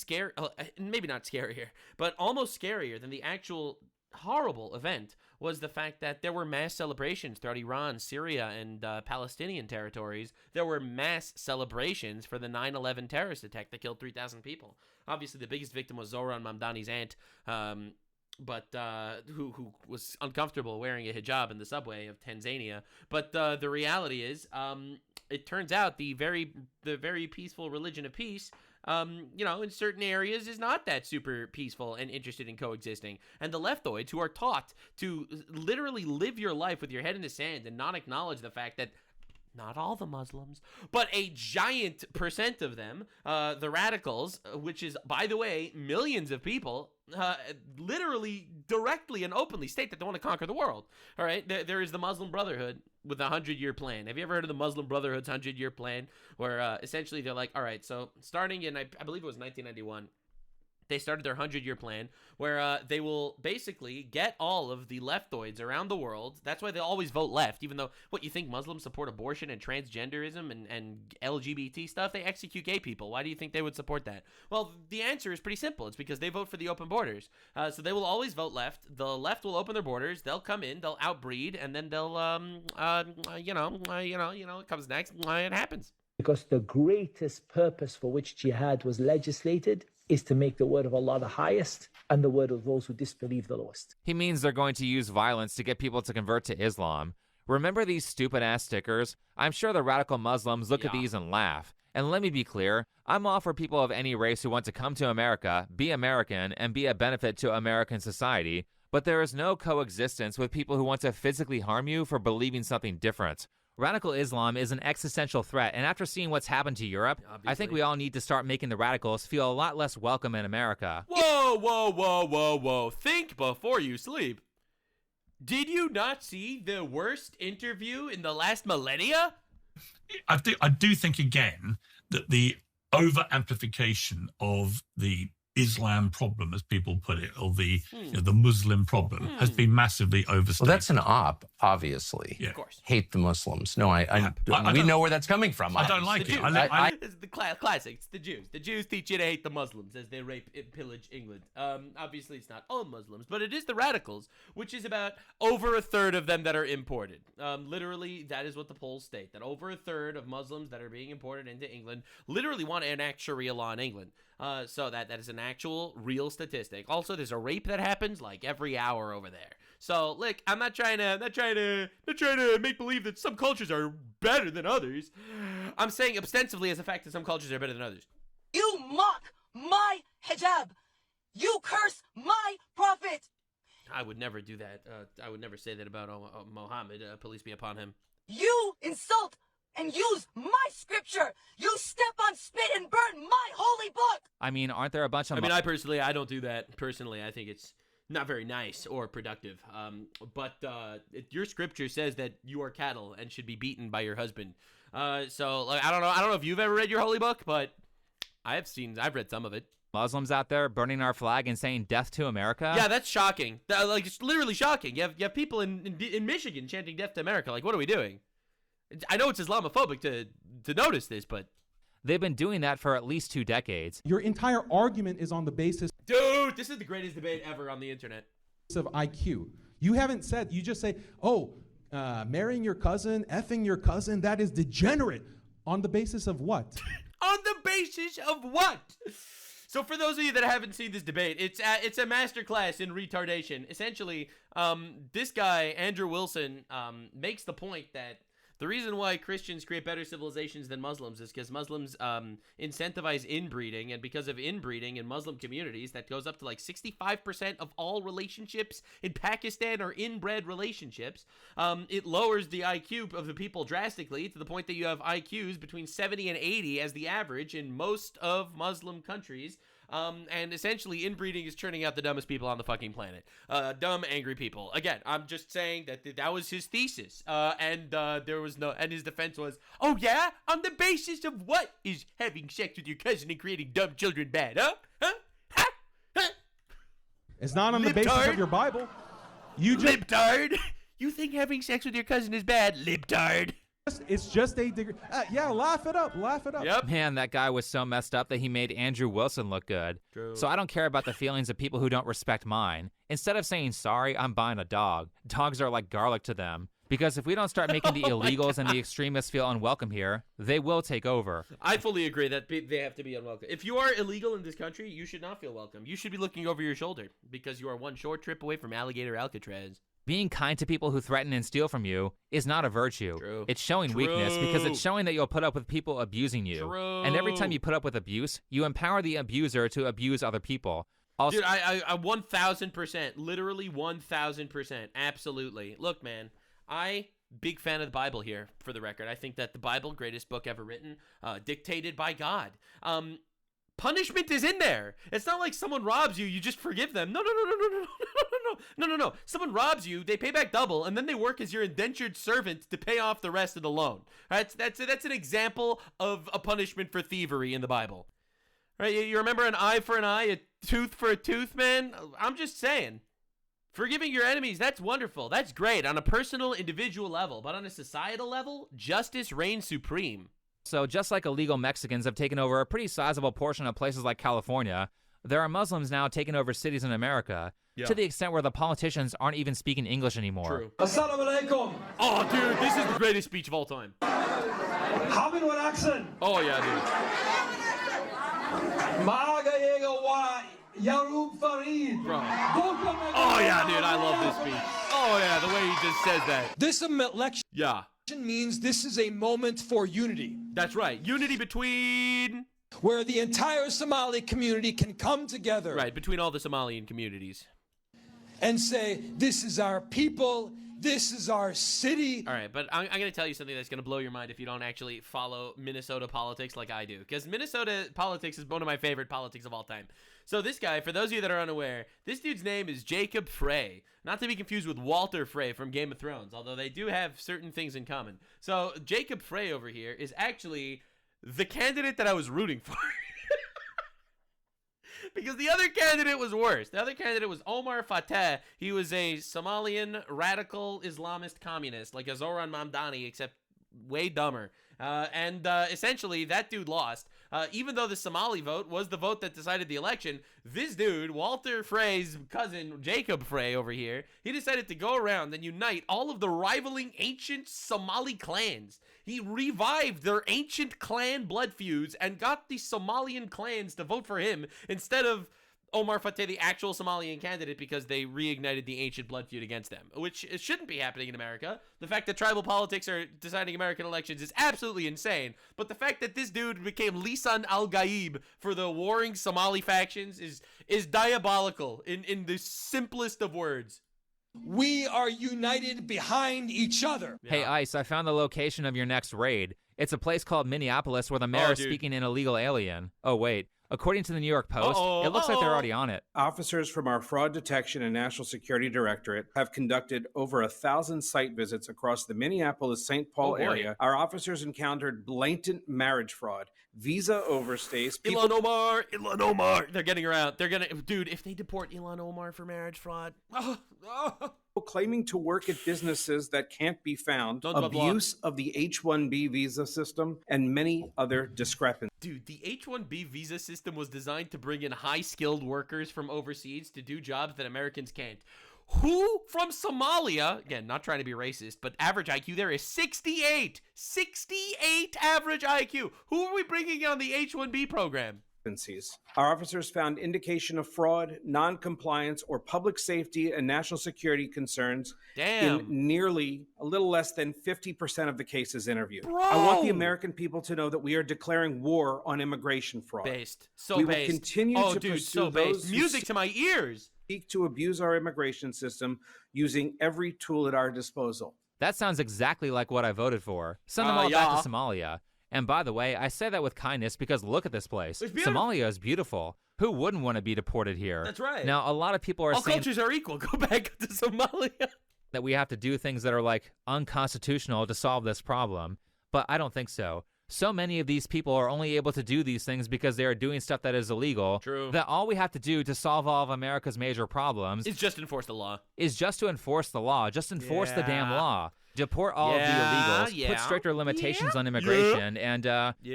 maybe not scarier, but almost scarier than the actual horrible event was the fact that there were mass celebrations throughout Iran, Syria, and Palestinian territories. There were mass celebrations for the 9/11 terrorist attack that killed 3,000 people. Obviously, the biggest victim was Zohran Mamdani's aunt, but who was uncomfortable wearing a hijab in the subway of Tanzania. But the reality is, it turns out the very peaceful religion of peace, in certain areas is not that super peaceful and interested in coexisting. And the leftoids, who are taught to literally live your life with your head in the sand and not acknowledge the fact that not all the Muslims, but a giant percent of them, the radicals, which is, by the way, millions of people, literally, directly, and openly state that they want to conquer the world. All right, there is the Muslim Brotherhood with a 100-year plan. Have you ever heard of the Muslim Brotherhood's 100-year plan, where essentially they're like, all right, so starting in, I believe it was 1991, they started their 100-year plan where they will basically get all of the leftoids around the world. That's why they always vote left, even though what you think Muslims support abortion and transgenderism and LGBT stuff, they execute gay people. Why do you think they would support that? Well, the answer is pretty simple. It's because they vote for the open borders. So they will always vote left. The left will open their borders. They'll come in. They'll outbreed, and then they'll, it comes next. It happens. Because the greatest purpose for which jihad was legislated is to make the word of Allah the highest and the word of those who disbelieve the lowest. He means they're going to use violence to get people to convert to Islam. Remember these stupid-ass stickers? I'm sure the radical Muslims look at these and laugh. And let me be clear, I'm all for people of any race who want to come to America, be American, and be a benefit to American society, but there is no coexistence with people who want to physically harm you for believing something different. Radical Islam is an existential threat, and after seeing what's happened to Europe, I think we all need to start making the radicals feel a lot less welcome in America. Whoa, whoa, whoa, whoa, whoa. Think before you sleep. Did you not see the worst interview in the last millennia? I do think, again, that the over-amplification of the Islam problem, as people put it, or the the Muslim problem, has been massively overstated. Well, that's an op, obviously. Yeah. Of course. Hate the Muslims. No, we know where that's coming from. I don't like it. It's the classic. It's the Jews. The Jews teach you to hate the Muslims as they rape and pillage England. Obviously, it's not all Muslims, but it is the radicals, which is about over a third of them that are imported. Literally, that is what the polls state, that over a third of Muslims that are being imported into England literally want to enact Sharia law in England. So that is an actual real statistic. Also, there's a rape that happens like every hour over there. So, look, I'm not trying to make believe that some cultures are better than others. I'm saying ostensibly as a fact that some cultures are better than others. You mock my hijab. You curse my prophet. I would never do that. I would never say that about Muhammad. Police be upon him. You insult and use my scripture. You step on spit and burn my holy book. I mean, aren't there a bunch of... I don't do that. Personally, I think it's not very nice or productive. But your scripture says that you are cattle and should be beaten by your husband. So like, I don't know if you've ever read your holy book, but I've read some of it. Muslims out there burning our flag and saying death to America? Yeah, that's shocking. It's literally shocking. You have people in Michigan chanting death to America. Like, what are we doing? I know it's Islamophobic to notice this, but... They've been doing that for at least 2 decades. Your entire argument is on the basis... Dude, this is the greatest debate ever on the internet. ...of IQ. You haven't said... You just say, marrying your cousin, effing your cousin, that is degenerate. On the basis of what? On the basis of what? So for those of you that haven't seen this debate, it's a masterclass in retardation. Essentially, this guy, Andrew Wilson, makes the point that the reason why Christians create better civilizations than Muslims is because Muslims incentivize inbreeding, and because of inbreeding in Muslim communities, that goes up to like 65% of all relationships in Pakistan are inbred relationships. It lowers the IQ of the people drastically to the point that you have IQs between 70 and 80 as the average in most of Muslim countries. And essentially, inbreeding is churning out the dumbest people on the fucking planet. Dumb, angry people. Again, I'm just saying that was his thesis. And there was no, and his defense was, oh yeah? On the basis of what? Is having sex with your cousin and creating dumb children bad, huh? It's not on the basis of your Bible. You just libtard. You think having sex with your cousin is bad, libtard? It's just a degree. Yeah, laugh it up. Laugh it up. Yep. Man, that guy was so messed up that he made Andrew Wilson look good. True. So I don't care about the feelings of people who don't respect mine. Instead of saying sorry, I'm buying a dog. Dogs are like garlic to them. Because if we don't start making the illegals and the extremists feel unwelcome here, they will take over. I fully agree that they have to be unwelcome. If you are illegal in this country, you should not feel welcome. You should be looking over your shoulder because you are one short trip away from alligator Alcatraz. Being kind to people who threaten and steal from you is not a virtue. True. It's showing weakness because it's showing that you'll put up with people abusing you. True. And every time you put up with abuse, you empower the abuser to abuse other people. Also, dude, I 1,000%, literally 1,000%, absolutely. Look, man, big fan of the Bible here, for the record. I think that the Bible, greatest book ever written, dictated by God. Punishment is in there. It's not like someone robs you, you just forgive them. No. Someone robs you, they pay back double, and then they work as your indentured servant to pay off the rest of the loan. All right, that's an example of a punishment for thievery in the Bible. All right, you remember an eye for an eye, a tooth for a tooth, man? I'm just saying. Forgiving your enemies, that's wonderful. That's great on a personal, individual level. But on a societal level, justice reigns supreme. So just like illegal Mexicans have taken over a pretty sizable portion of places like California, there are Muslims now taking over cities in America to the extent where the politicians aren't even speaking English anymore. True. Assalamu alaikum. Oh, dude, this is the greatest speech of all time. Hamid with accent. Oh, yeah, dude. Yarub Farid. Bro. Oh, yeah, dude, I love this speech. Oh, yeah, the way he just says that. This election. Yeah. Means this is a moment for unity. That's right. Unity between... Where the entire Somali community can come together. Right, between all the Somalian communities. And say, this is our people, this is our city. All right, but I'm going to tell you something that's going to blow your mind if you don't actually follow Minnesota politics like I do. Because Minnesota politics is one of my favorite politics of all time. So this guy, for those of you that are unaware, this dude's name is Jacob Frey. Not to be confused with Walter Frey from Game of Thrones, although they do have certain things in common. So Jacob Frey over here is actually the candidate that I was rooting for. Because the other candidate was worse. The other candidate was Omar Fateh. He was a Somalian radical Islamist communist, like a Zoran Mamdani, except way dumber. Essentially, that dude lost. Even though the Somali vote was the vote that decided the election, this dude, Walter Frey's cousin, Jacob Frey over here, he decided to go around and unite all of the rivaling ancient Somali clans. He revived their ancient clan blood feuds and got the Somalian clans to vote for him instead of Omar Fateh, the actual Somalian candidate, because they reignited the ancient blood feud against them, which it shouldn't be happening in America. The fact that tribal politics are deciding American elections is absolutely insane, but the fact that this dude became Lisan al-Gaib for the warring Somali factions is diabolical in the simplest of words. We are united behind each other. Hey, Ice, I found the location of your next raid. It's a place called Minneapolis where the mayor is speaking an illegal alien. Oh, wait. According to the New York Post, it looks like they're already on it. Officers from our Fraud Detection and National Security Directorate have conducted over 1,000 site visits across the Minneapolis-St. Paul area. Our officers encountered blatant marriage fraud, visa overstays. Ilhan Omar. They're getting around. Dude, if they deport Ilhan Omar for marriage fraud. Claiming to work at businesses that can't be found, abuse of the H-1B visa system, and many other discrepancies. Dude, the H-1B visa system was designed to bring in high-skilled workers from overseas to do jobs that Americans can't. Who from Somalia, again, not trying to be racist, but average IQ there is 68. 68 average IQ. Who are we bringing on the H-1B program? Our officers found indication of fraud, non-compliance, or public safety and national security concerns in nearly a little less than 50% of the cases interviewed. Bro! I want the American people to know that we are declaring war on immigration fraud. We will continue to pursue those music to my ears. Seek to abuse our immigration system using every tool at our disposal. That sounds exactly like what I voted for. Send them all back to Somalia. And by the way, I say that with kindness because look at this place. Somalia is beautiful. Who wouldn't want to be deported here? That's right. Now, a lot of people are all saying cultures are equal. Go back to Somalia. That we have to do things that are like unconstitutional to solve this problem, but I don't think so. So many of these people are only able to do these things because they are doing stuff that is illegal. True. That all we have to do to solve all of America's major problems is just enforce the law. Is just to enforce the law. Just enforce the damn law. Deport all of the illegals. Put stricter limitations on immigration and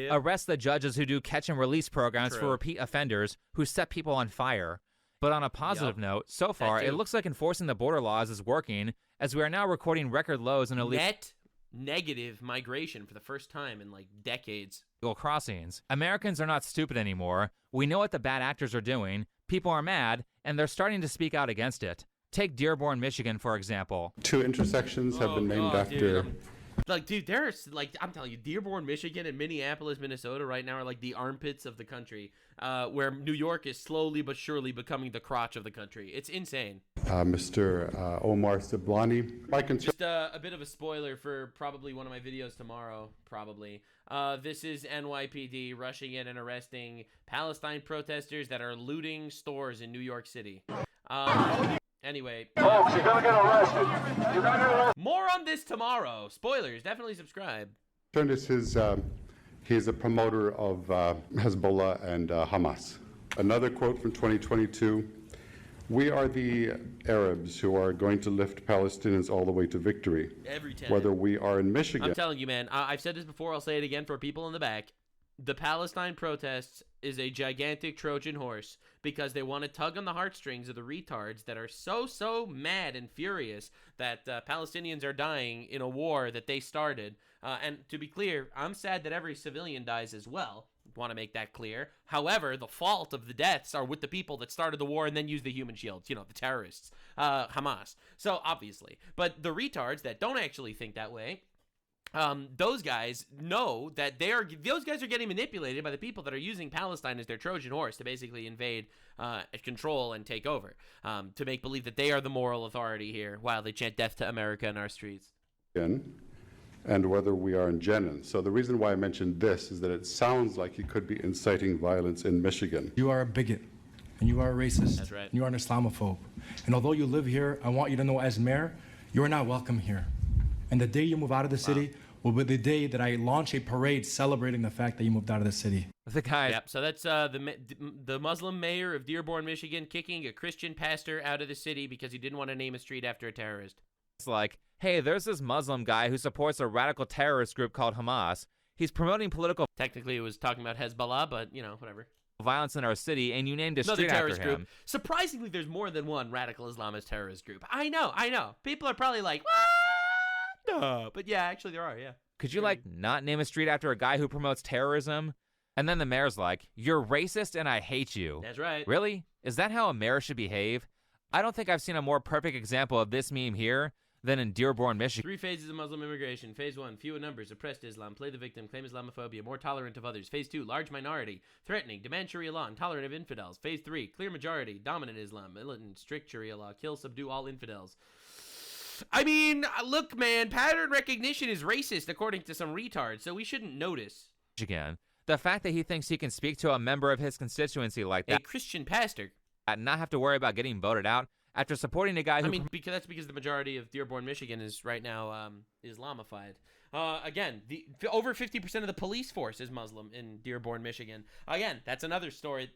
arrest the judges who do catch and release programs for repeat offenders who set people on fire. But on a positive note, so far, it looks like enforcing the border laws is working, as we are now recording record lows in illegal net negative migration for the first time in like decades. Crossings. Americans are not stupid anymore. We know what the bad actors are doing. People are mad, and they're starting to speak out against it. Take Dearborn, Michigan, for example. 2 intersections have been named after... Dude, there's, I'm telling you, Dearborn, Michigan, and Minneapolis, Minnesota right now are like the armpits of the country, where New York is slowly but surely becoming the crotch of the country. It's insane. Mr. Omar Siblani. Just a bit of a spoiler for probably one of my videos tomorrow, probably. This is NYPD rushing in and arresting Palestine protesters that are looting stores in New York City. Anyway. Folks, you're gonna get arrested. You're gonna get arrested. More on this tomorrow. Spoilers. Definitely subscribe. He's a promoter of Hezbollah and Hamas. Another quote from 2022. We are the Arabs who are going to lift Palestinians all the way to victory. Every time. Whether we are in Michigan. I'm telling you, man. I've said this before. I'll say it again for people in the back. The Palestine protests is a gigantic Trojan horse because they want to tug on the heartstrings of the retards that are so mad and furious that Palestinians are dying in a war that they started. And to be clear, I'm sad that every civilian dies as well. Want to make that clear. However, the fault of the deaths are with the people that started the war and then used the human shields. You know, the terrorists, Hamas. So obviously, but the retards that don't actually think that way, those guys know that those guys are getting manipulated by the people that are using Palestine as their Trojan horse to basically invade, control, and take over, to make believe that they are the moral authority here while they chant death to America in our streets. And whether we are in Jenin. So the reason why I mentioned this is that it sounds like he could be inciting violence in Michigan. You are a bigot, and you are a racist. That's right. And you are an Islamophobe. And although you live here, I want you to know as mayor, you are not welcome here. And the day you move out of the city will be the day that I launch a parade celebrating the fact that you moved out of the city. The guy. Yep. So that's the Muslim mayor of Dearborn, Michigan, kicking a Christian pastor out of the city because he didn't want to name a street after a terrorist. It's like, hey, there's this Muslim guy who supports a radical terrorist group called Hamas. He's promoting political... Technically, it was talking about Hezbollah, but, you know, whatever. ...violence in our city, and you named a street after him. Group. Surprisingly, there's more than one radical Islamist terrorist group. I know. People are probably like, what? No. But yeah, actually there are, yeah. Could you, not name a street after a guy who promotes terrorism? And then the mayor's like, you're racist and I hate you. That's right. Really? Is that how a mayor should behave? I don't think I've seen a more perfect example of this meme here than in Dearborn, Michigan. 3 phases of Muslim immigration. Phase 1, few in numbers, oppressed Islam, play the victim, claim Islamophobia, more tolerant of others. Phase 2, large minority, threatening, demand Sharia law, intolerant of infidels. Phase 3, clear majority, dominant Islam, militant, strict Sharia law, kill, subdue all infidels. I mean, look, man, pattern recognition is racist according to some retards, so we shouldn't notice. Again, the fact that he thinks he can speak to a member of his constituency like that. A Christian pastor. And not have to worry about getting voted out after supporting a guy who... that's because the majority of Dearborn, Michigan is right now Islamified. Again, over 50% of the police force is Muslim in Dearborn, Michigan. Again, that's another story,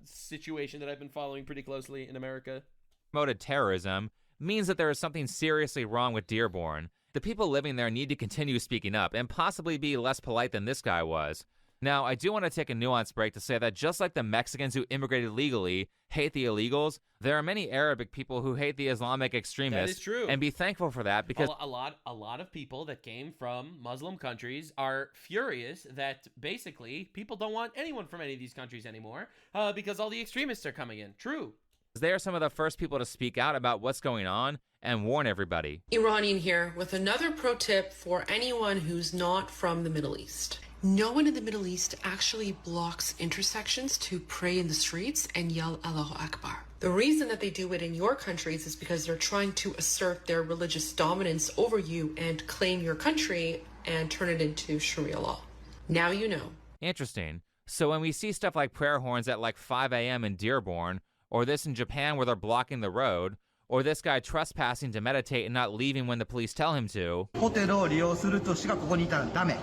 situation that I've been following pretty closely in America. Promoted terrorism means that there is something seriously wrong with Dearborn. The people living there need to continue speaking up and possibly be less polite than this guy was. Now, I do want to take a nuanced break to say that just like the Mexicans who immigrated legally hate the illegals, there are many Arabic people who hate the Islamic extremists. That is true. And be thankful for that because a lot of people that came from Muslim countries are furious that basically people don't want anyone from any of these countries anymore because all the extremists are coming in. True. They are some of the first people to speak out about what's going on and warn everybody. Iranian here with another pro tip for anyone who's not from the Middle East. No one in the Middle East actually blocks intersections to pray in the streets and yell Allahu Akbar. The reason that they do it in your countries is because they're trying to assert their religious dominance over you and claim your country and turn it into Sharia law. Now you know. Interesting. So when we see stuff like prayer horns at like 5 a.m. in Dearborn, or this in Japan where they're blocking the road, or this guy trespassing to meditate and not leaving when the police tell him to, ホテルを利用するとしかここにいたらダメ。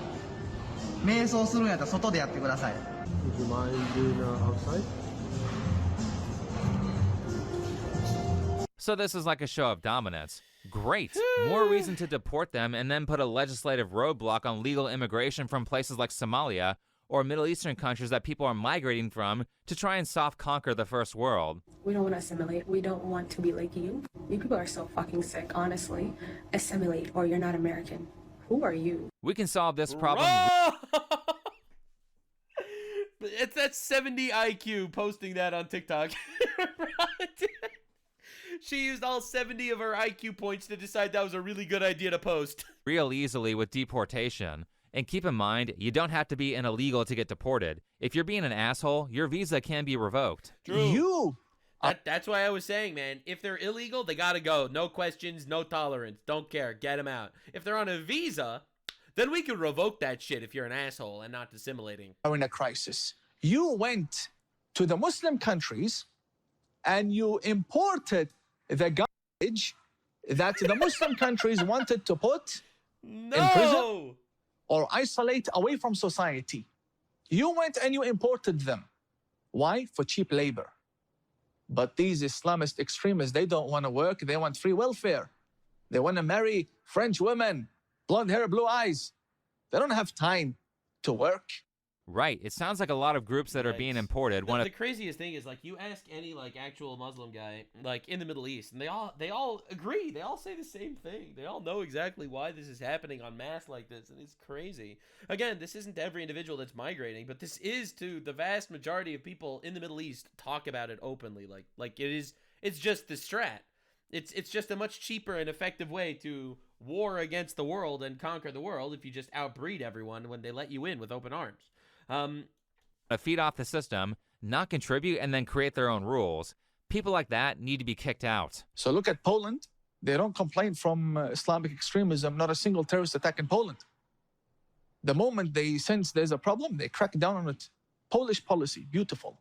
瞑想するんやったら外でやってください。Would you mind doing outside? So this is like a show of dominance. Great. More reason to deport them and then put a legislative roadblock on legal immigration from places like Somalia or Middle Eastern countries that people are migrating from to try and soft conquer the first world. We don't want to assimilate. We don't want to be like you. You people are so fucking sick, honestly. Assimilate or you're not American. Who are you? We can solve this problem. It's that 70 IQ posting that on TikTok. She used all 70 of her IQ points to decide that was a really good idea to post. Real easily with deportation. And keep in mind, you don't have to be an illegal to get deported. If you're being an asshole, your visa can be revoked. True. That's why I was saying, man, if they're illegal, they gotta go. No questions, no tolerance. Don't care. Get them out. If they're on a visa, then we can revoke that shit if you're an asshole and not assimilating. Are in a crisis. You went to the Muslim countries and you imported the garbage that the Muslim countries wanted to put in prison or isolate away from society. You went and you imported them. Why? For cheap labor. But these Islamist extremists, they don't want to work. They want free welfare. They want to marry French women, blonde hair, blue eyes. They don't have time to work. Right. It sounds like a lot of groups that are being imported. The craziest thing is, like, you ask any, like, actual Muslim guy, like, in the Middle East, and they all agree. They all say the same thing. They all know exactly why this is happening en masse like this, and it's crazy. Again, this isn't to every individual that's migrating, but this is to the vast majority of people in the Middle East talk about it openly. Like it's just the strat. It's just a much cheaper and effective way to war against the world and conquer the world if you just outbreed everyone when they let you in with open arms. Feed off the system, not contribute, and then create their own rules. People like that need to be kicked out. So look at Poland. They don't complain from Islamic extremism, not a single terrorist attack in Poland. The moment they sense there's a problem, they crack down on it. Polish policy, beautiful.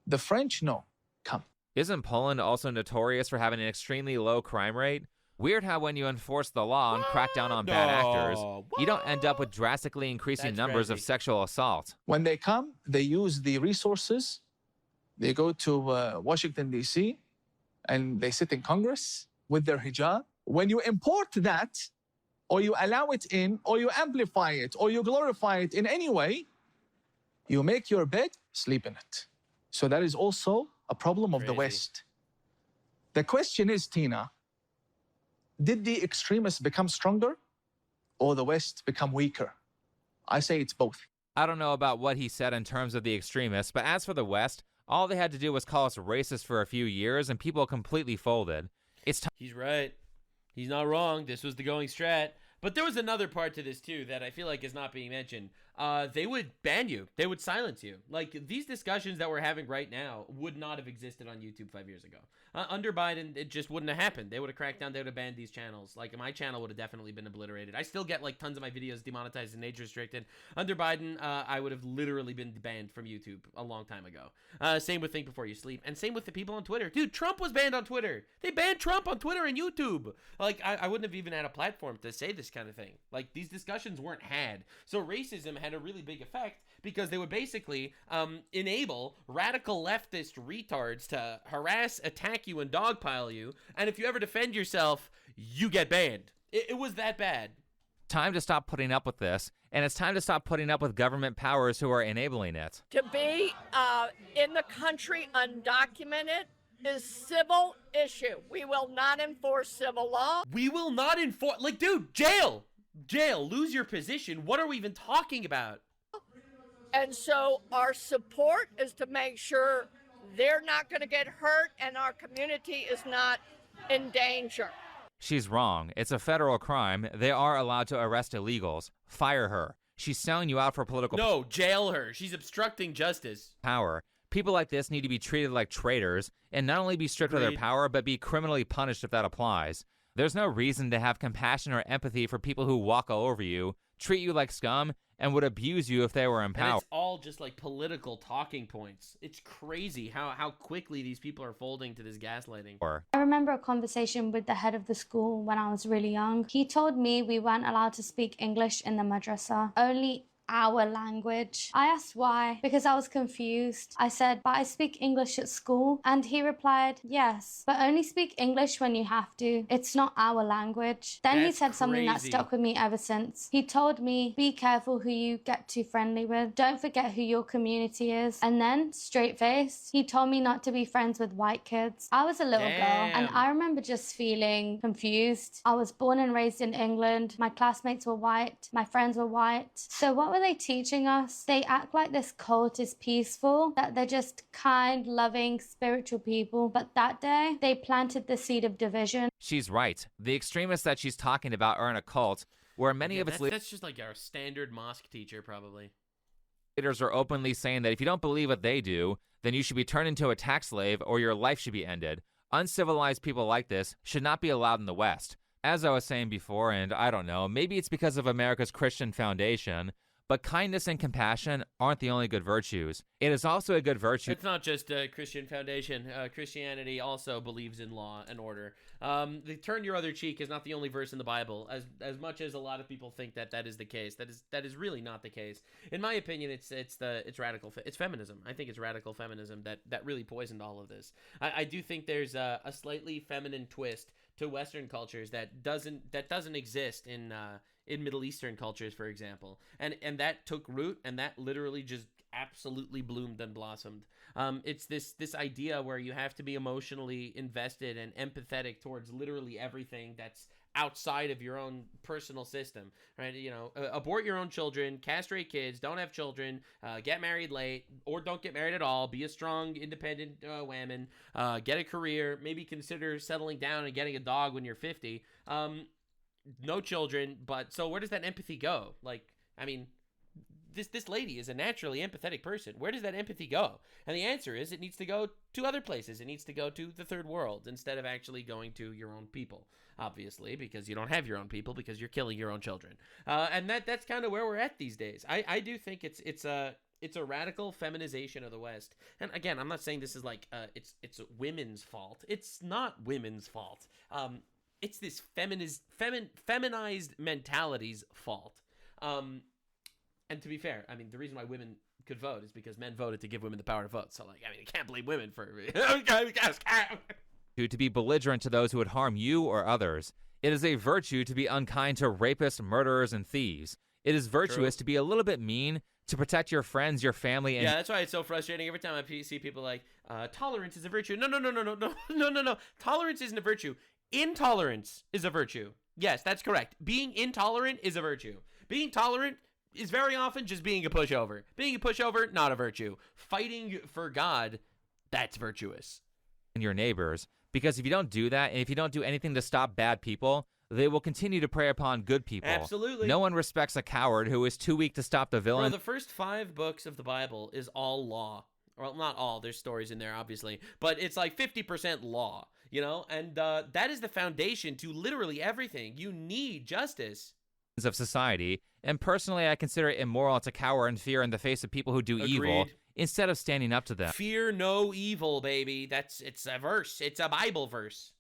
The French, no, come. Isn't Poland also notorious for having an extremely low crime rate? Weird how when you enforce the law and crack down on bad actors, you don't end up with drastically increasing numbers of sexual assault. When they come, they use the resources. They go to Washington, D.C., and they sit in Congress with their hijab. When you import that, or you allow it in, or you amplify it, or you glorify it in any way, you make your bed, sleep in it. So that is also a problem of the West. The question is, Tina, did the extremists become stronger or the West become weaker? I say it's both. I don't know about what he said in terms of the extremists, but as for the West, all they had to do was call us racist for a few years and people completely folded. He's right. He's not wrong. This was the going strat. But there was another part to this, too, that I feel like is not being mentioned. They would ban you. They would silence you. Like, these discussions that we're having right now would not have existed on YouTube 5 years ago. Under Biden, it just wouldn't have happened. They would have cracked down. They would have banned these channels. Like, my channel would have definitely been obliterated. I still get, like, tons of my videos demonetized and age restricted. Under Biden, I would have literally been banned from YouTube a long time ago. Same with Think Before You Sleep. And same with the people on Twitter. Dude, Trump was banned on Twitter. They banned Trump on Twitter and YouTube. Like, I wouldn't have even had a platform to say this kind of thing. Like, these discussions weren't had. So racism had a really big effect because they would basically enable radical leftist retards to harass, attack you, and dogpile you. And if you ever defend yourself, you get banned. It was that bad. Time to stop putting up with this, and it's time to stop putting up with government powers who are enabling it. To be in the country undocumented is civil issue. We will not enforce civil law. We will not enforce, like, dude, jail, lose your position. What are we even talking about? And so our support is to make sure they're not going to get hurt and our community is not in danger. She's wrong. It's a federal crime. They are allowed to arrest illegals. Fire her. She's selling you out for political No, jail her. She's obstructing justice. Power. People like this need to be treated like traitors and not only be stripped of their power, but be criminally punished if that applies. There's no reason to have compassion or empathy for people who walk all over you, treat you like scum, and would abuse you if they were in power. And it's all just like political talking points. It's crazy how quickly these people are folding to this gaslighting. I remember a conversation with the head of the school when I was really young. He told me we weren't allowed to speak English in the madrasa, only our language. I asked why, because I was confused. I said, but I speak English at school. And he replied, yes, but only speak English when you have to. It's not our language. Then he said something that stuck with me ever since. He told me, be careful who you get too friendly with. Don't forget who your community is. And then, straight-faced, he told me not to be friends with white kids. I was a little girl, and I remember just feeling confused. I was born and raised in England. My classmates were white. My friends were white. So what were they teaching us? They act like this cult is peaceful, that they're just kind, loving, spiritual people. But that day, they planted the seed of division. She's right. The extremists that she's talking about are in a cult where many of its that's just like our standard mosque teacher, probably. Leaders are openly saying that if you don't believe what they do, then you should be turned into a tax slave or your life should be ended. Uncivilized people like this should not be allowed in the West. As I was saying before, and I don't know, maybe it's because of America's Christian foundation, but kindness and compassion aren't the only good virtues. It is also a good virtue. It's not just a Christian foundation. Christianity also believes in law and order. The turn your other cheek is not the only verse in the Bible, as much as a lot of people think that is the case. That is really not the case. In my opinion, it's radical. It's feminism. I think it's radical feminism that really poisoned all of this. I do think there's a slightly feminine twist to Western cultures that doesn't exist in Middle Eastern cultures, for example, and that took root, and that literally just absolutely bloomed and blossomed. It's this idea where you have to be emotionally invested and empathetic towards literally everything that's outside of your own personal system, right? You know, abort your own children, castrate kids, don't have children, get married late, or don't get married at all, be a strong, independent woman, get a career, maybe consider settling down and getting a dog when you're 50. No children, but so where does that empathy go? Like, I mean, this lady is a naturally empathetic person. Where does that empathy go? And the answer is it needs to go to other places. It needs to go to the third world instead of actually going to your own people, obviously, because you don't have your own people because you're killing your own children. And that's kind of where we're at these days. I do think it's a radical feminization of the West. And again, I'm not saying this is like it's women's fault. It's not women's fault. It's this feminized mentality's fault. And to be fair, I mean, the reason why women could vote is because men voted to give women the power to vote. So, like, I mean, you can't blame women for to be belligerent to those who would harm you or others. It is a virtue to be unkind to rapists, murderers, and thieves. It is virtuous to be a little bit mean to protect your friends, your family, and... Yeah, that's why it's so frustrating every time I see people like, tolerance is a virtue. No. Tolerance isn't a virtue. Intolerance is a virtue. Yes, that's correct. Being intolerant is a virtue. Being tolerant is very often just being a pushover. Being a pushover, not a virtue. Fighting for God, that's virtuous. And your neighbors, because if you don't do that, and if you don't do anything to stop bad people, they will continue to prey upon good people. Absolutely. No one respects a coward who is too weak to stop the villain. Bro, the first 5 books of the Bible is all law. Well, not all. There's stories in there, obviously. But it's like 50% law, you know? And that is the foundation to literally everything. You need justice. Of society, and personally I consider it immoral to cower in fear in the face of people who do evil instead of standing up to them. Fear no evil, baby. It's a verse. It's a Bible verse.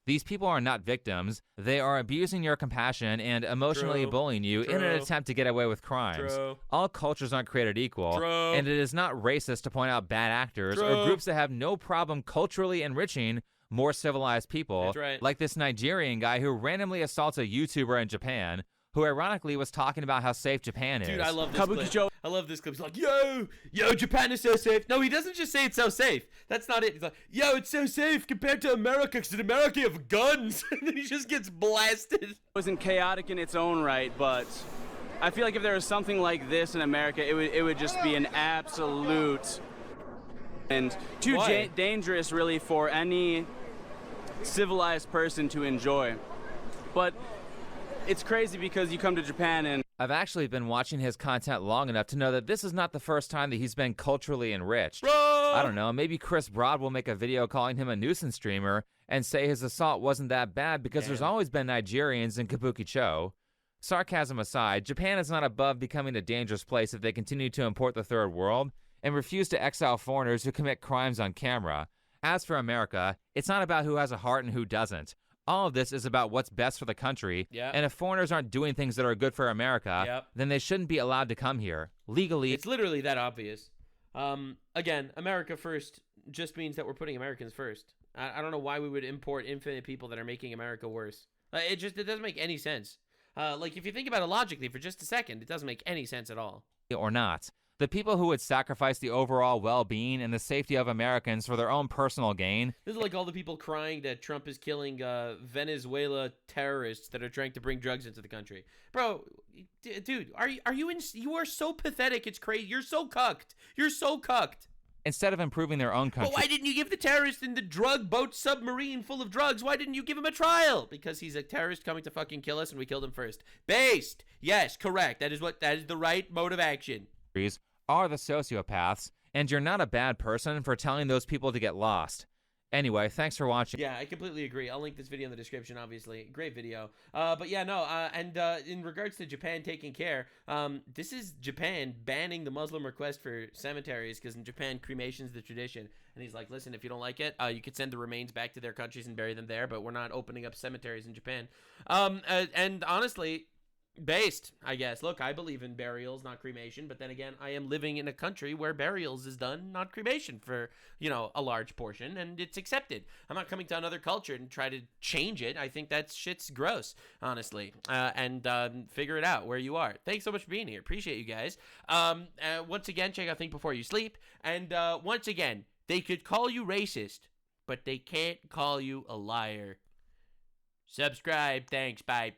These people are not victims. They are abusing your compassion and emotionally bullying you in an attempt to get away with crimes. All cultures aren't created equal, and it is not racist to point out bad actors or groups that have no problem culturally enriching more civilized people. That's right. Like this Nigerian guy who randomly assaults a YouTuber in Japan, who ironically was talking about how safe Japan is. Dude, I love this clip. I love this clip. He's like, yo, Japan is so safe. No, he doesn't just say it's so safe. That's not it. He's like, yo, it's so safe compared to America, because in America you have guns. And then he just gets blasted. It wasn't chaotic in its own right, but I feel like if there was something like this in America, it would just be an absolute and too dangerous, really, for any civilized person to enjoy. But it's crazy because you come to Japan and... I've actually been watching his content long enough to know that this is not the first time that he's been culturally enriched. I don't know, maybe Chris Broad will make a video calling him a nuisance streamer and say his assault wasn't that bad because there's always been Nigerians in Kabuki-cho. Sarcasm aside, Japan is not above becoming a dangerous place if they continue to import the third world and refuse to exile foreigners who commit crimes on camera. As for America, it's not about who has a heart and who doesn't. All of this is about what's best for the country, and if foreigners aren't doing things that are good for America, then they shouldn't be allowed to come here. Legally, it's literally that obvious. Again, America first just means that we're putting Americans first. I don't know why we would import infinite people that are making America worse. It doesn't make any sense. Like, if you think about it logically for just a second, it doesn't make any sense at all. Or not. The people who would sacrifice the overall well-being and the safety of Americans for their own personal gain. This is like all the people crying that Trump is killing Venezuela terrorists that are trying to bring drugs into the country. Bro, dude, you are so pathetic, it's crazy. You're so cucked. You're so cucked. Instead of improving their own country. But why didn't you give the terrorist in the drug boat submarine full of drugs, why didn't you give him a trial? Because he's a terrorist coming to fucking kill us and we killed him first. Based. Yes, correct. That is the right mode of action. Are the sociopaths, and you're not a bad person for telling those people to get lost. Anyway, thanks for watching. Yeah, I completely agree. I'll link this video in the description, obviously. Great video. But yeah, no, and in regards to Japan taking care, this is Japan banning the Muslim request for cemeteries, because in Japan, cremation's the tradition. And he's like, listen, if you don't like it, you could send the remains back to their countries and bury them there, but we're not opening up cemeteries in Japan. And honestly, based, I guess. Look, I believe in burials, not cremation, but then again, I am living in a country where burials is done, not cremation, for, a large portion, and it's accepted. I'm not coming to another culture and try to change it. I think that shit's gross, honestly. And figure it out where you are. Thanks so much for being here. Appreciate you guys. Once again, check out Think Before You Sleep. And once again, they could call you racist, but they can't call you a liar. Subscribe. Thanks. Bye.